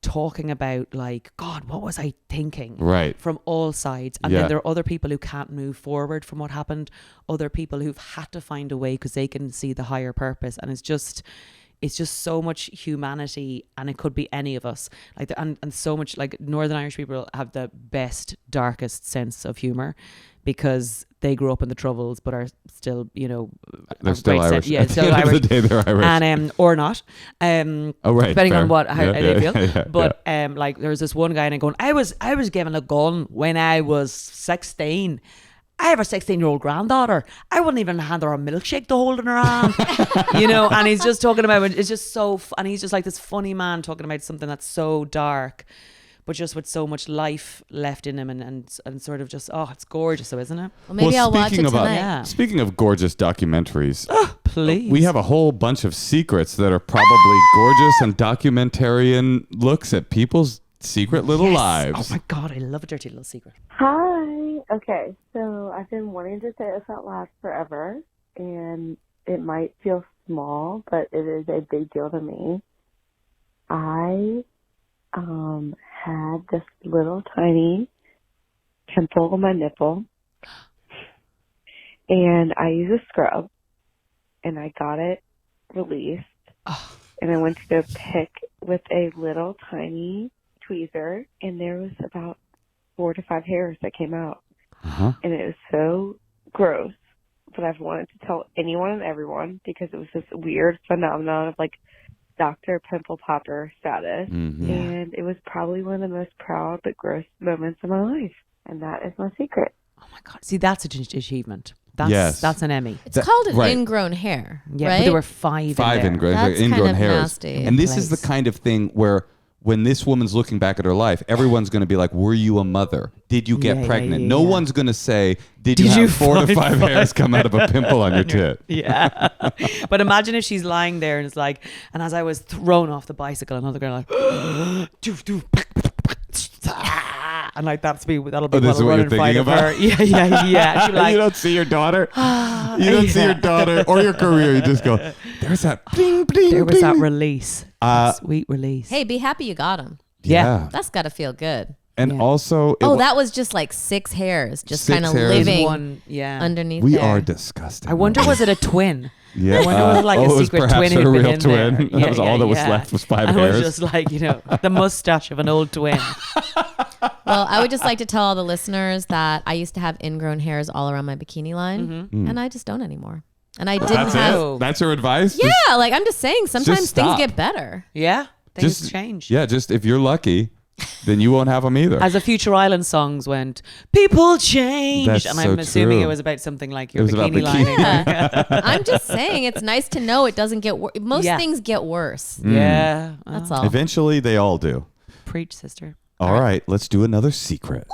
talking about like, God, what was I thinking? Right. From all sides. And Yeah. then there are other people who can't move forward from what happened, other people who've had to find a way because they can see the higher purpose. And it's just so much humanity, and it could be any of us. Like and so much, like, Northern Irish people have the best, darkest sense of humor because they grew up in the Troubles but are still, They're still Irish. Yeah, At the still end Irish. of the day, they're Irish. And or not. Oh, right, Depending fair. on how Yeah, they yeah, feel. yeah, But like there's this one guy and I'm going, I was given a gun when I was 16. I have a 16-year-old granddaughter. I wouldn't even hand her a milkshake to hold in her hand. And he's just talking about, it's just so, and he's just like this funny man talking about something that's so dark, but just with so much life left in him, and sort of just, it's gorgeous, though, isn't it? Well, maybe I'll watch it speaking tonight. Yeah. Speaking of gorgeous documentaries, Please. we have a whole bunch of secrets that are probably gorgeous and documentarian looks at people's secret little lives. Oh my God, I love a dirty little secret. Hi. Okay, so I've been wanting to say this out loud forever, and it might feel small, but it is a big deal to me. I had this little tiny pimple on my nipple, and I use a scrub, and I got it released, and I went to go pick with a little tiny tweezer, and there was about 4 to 5 hairs that came out. Uh-huh. And it was so gross. But I've wanted to tell anyone and everyone because it was this weird phenomenon of like Dr. Pimple Popper status. Mm-hmm. And it was probably one of the most proud but gross moments of my life. And that is my secret. Oh my God. See, that's an achievement. That's an Emmy. It's called an right. ingrown hair, Yeah, right? but there were 5 5 in there. That's ingrown kind of hairs. nasty. And this is the kind of thing where when this woman's looking back at her life, everyone's going to be like, were you a mother? Did you get pregnant? No one's going to say, did you have 4 to 5 hairs come out of a pimple on your tit? Yeah. But imagine if she's lying there and it's like, and as I was thrown off the bicycle, another girl like, doof, doof, and like that'll be this well is what you're thinking of about? her. Yeah. She'd be like, you don't see your daughter. You don't see your daughter or your career. You just go, there's that bling, bling, there was bling. that release. That sweet release. Hey, be happy you got him. Yeah. That's got to feel good. And also, That was just like 6 hairs, just 6 kind of hairs. living One, yeah. underneath we there. are disgusting. I wonder, was it a twin? Yeah. I wonder was it like a it was secret perhaps twin a who'd been real in twin. there. That was all that was left was 5 and hairs. it was just like, the mustache of an old twin. Well, I would just like to tell all the listeners that I used to have ingrown hairs all around my bikini line, and I just don't anymore. And I didn't That's have. it? That's your advice? Yeah, like I'm just saying, sometimes things stop. get better. Yeah. Things Just change. Yeah, just if you're lucky, then you won't have them either. As the Future Island songs went, people change. That's and so I'm assuming true. it was about something like your It was about bikini lining. Yeah. I'm just saying, it's nice to know it doesn't get worse. Most Yeah. things get worse. Yeah. That's all. Eventually, they all do. Preach, sister. All right, let's do another secret.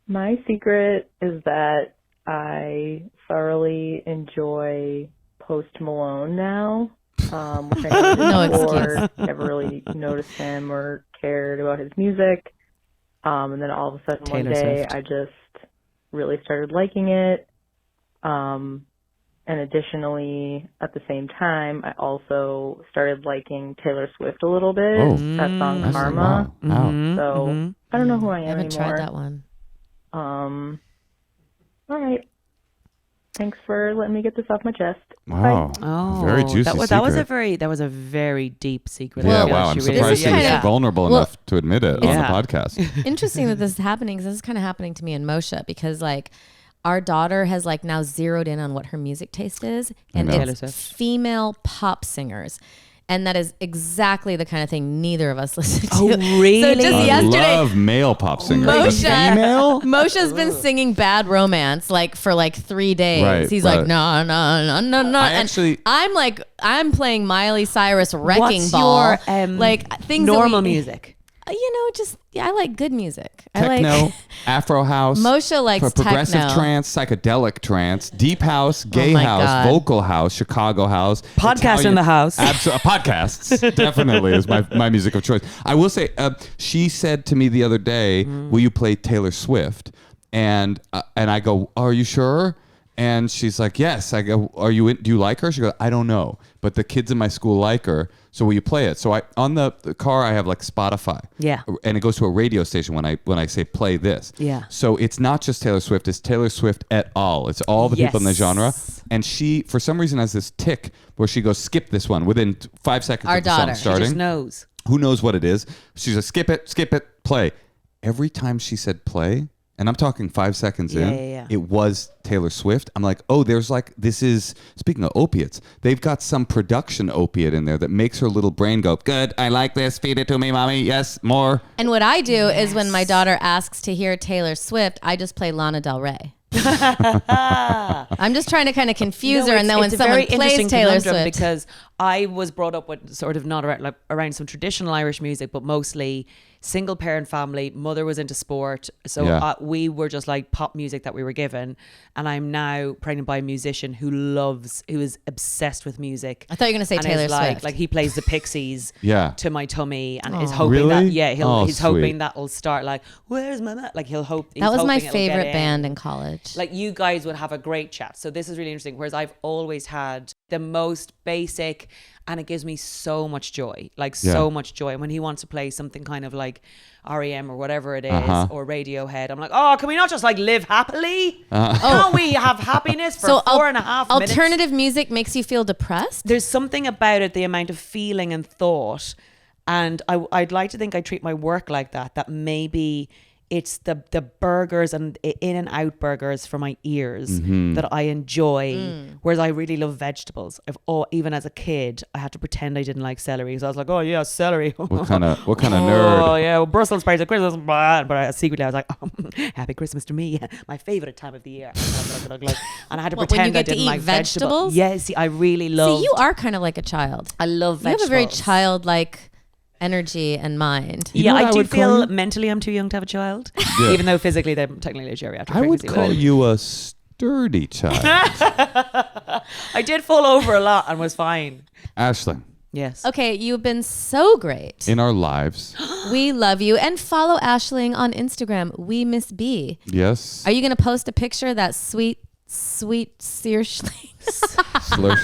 My secret is that I thoroughly enjoy Post Malone now, which I never did No before. excuse. Never really noticed him or cared about his music. And then all of a sudden Taylor one day Swift. I just really started liking it. And additionally, at the same time, I also started liking Taylor Swift a little bit. Oh. That song That's- Karma. wow. So I don't know who I I am haven't anymore. tried that one. All right. Thanks for letting me get this off my chest. Wow. Oh, Very juicy that was a very deep secret. Yeah, I feel wow. she I'm really surprised This is she was kinda- vulnerable well, enough to admit it on the Yeah. podcast. Interesting that this is happening, because this is kind of happening to me and Moshe, because like our daughter has like now zeroed in on what her music taste is, and know. Taylor it's Swift. female pop singers. And that is exactly the kind of thing neither of us listen to. Oh, So really? just I yesterday, love male pop singers. Moshe, The female? Moshe's been singing Bad Romance like for like 3 days. Right, He's right. like, no, no, no, no, no. I And actually- I'm like, I'm playing Miley Cyrus Wrecking What's Ball. your like things that normal we- music? I like good music. I Techno, like Afro house, Moshe likes progressive techno. trance, psychedelic trance, deep house, gay my house, God. vocal house, Chicago house, Podcast in the house. Podcasts definitely is my music of choice. I will say, she said to me the other day, "Will you play Taylor Swift?" And I go, "Are you sure?" And she's like, "Yes." I go, "Are you in? Do you like her?" She goes, "I don't know, but the kids in my school like her. So will you play it?" So on the car I have like Spotify. Yeah. And it goes to a radio station when I say play this. Yeah. So it's not just Taylor Swift, it's Taylor Swift et al. It's all the people in the Yes. genre. And she, for some reason, has this tick where she goes, skip this one within 5 seconds Our of the song daughter. She starting. Just knows. Who knows what it is? She's like, skip it, play. Every time she said play, and I'm talking 5 seconds in, Yeah. it was Taylor Swift. I'm like, oh, there's like, this is, speaking of opiates, they've got some production opiate in there that makes her little brain go, good, I like this, feed it to me, mommy, yes, more. And what I do is when my daughter asks to hear Taylor Swift, I just play Lana Del Rey. I'm just trying to kind of confuse her, and then when it's a someone very plays interesting Taylor conundrum Swift, because I was brought up with sort of not around some traditional Irish music, but mostly single parent family. Mother was into sport, so Yeah. we were just like pop music that we were given. And I'm now pregnant by a musician who is obsessed with music. I thought you were going to say And Taylor is like, Swift. Like he plays the Pixies Yeah. to my tummy and is hoping Really? that Oh, he's sweet. hoping that'll start like, where's my like he's that was my hoping it'll get favorite in. band in college. Like you guys would have a great chat. So this is really interesting. Whereas I've always had the most basic, and it gives me so much joy, so much joy. And when he wants to play something kind of like REM or whatever it is, or Radiohead, I'm like, oh, can we not just like live happily? Can't we have happiness for so 4.5 minutes? alternative music makes you feel depressed? There's something about it, the amount of feeling and thought And I'd like to think I treat my work like that. That maybe it's the burgers and In-N-Out burgers for my ears that I enjoy, whereas I really love vegetables. Even as a kid, I had to pretend I didn't like celery, so I was like, oh yeah, celery. What kind of nerd? Oh yeah, well, Brussels sprouts at Christmas, but secretly I was like, oh, happy Christmas to me, my favorite time of the year. And I had to pretend I didn't like vegetables. Yes, see, I really love. See, you are kind of like a child. I love vegetables. You have a very childlike energy and mind. You know what I I do would call feel you? mentally I'm too young to have a child, Yeah. even though physically they're technically a geriatric I would pregnancy. call you a sturdy child. I did fall over a lot and was fine. Aisling, Yes. Okay, you've been so great. in our lives, We love you. And follow Aisling on Instagram. We Miss B. yes. Are you going to post a picture of that sweet Searchling? Slursh.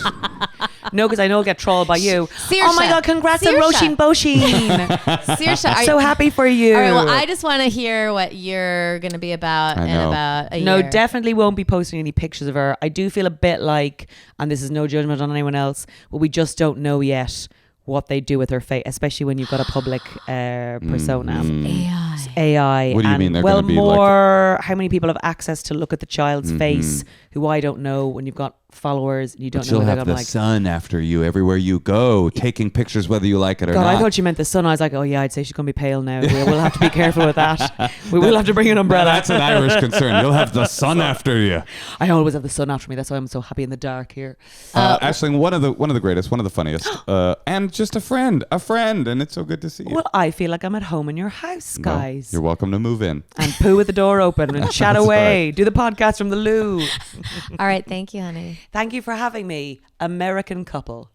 No, because I know I'll get trolled by you. Saoirse. Oh my God, congrats on Saoirse. Roisin Boishin. Saoirse, So happy for you. All right, well, I just want to hear what you're going to be about I in know. about a No, year. definitely won't be posting any pictures of her. I do feel a bit like, and this is no judgment on anyone else, but we just don't know yet what they do with her face, especially when you've got a public persona. AI. What do you and, mean they're well, gonna be more how many people have access to look at the child's face who I don't know when you've got followers and you don't But know she'll what they're have gonna the like. sun after you everywhere you go, taking pictures whether you like it or God, not. I thought you meant the sun. I was like, oh yeah, I'd say she's gonna be pale now. We'll have to be careful with that. We will have to bring an umbrella. That's an Irish concern. You'll have the sun after you. I always have the sun after me. That's why I'm so happy in the dark here. Aisling, one of the greatest, one of the funniest, and just a friend, and it's so good to see you. Well, I feel like I'm at home in your house, Well, guys. you're welcome to move in. And poo with the door open and chat That's away. right. Do the podcast from the loo. All right, thank you, honey. Thank you for having me. American couple.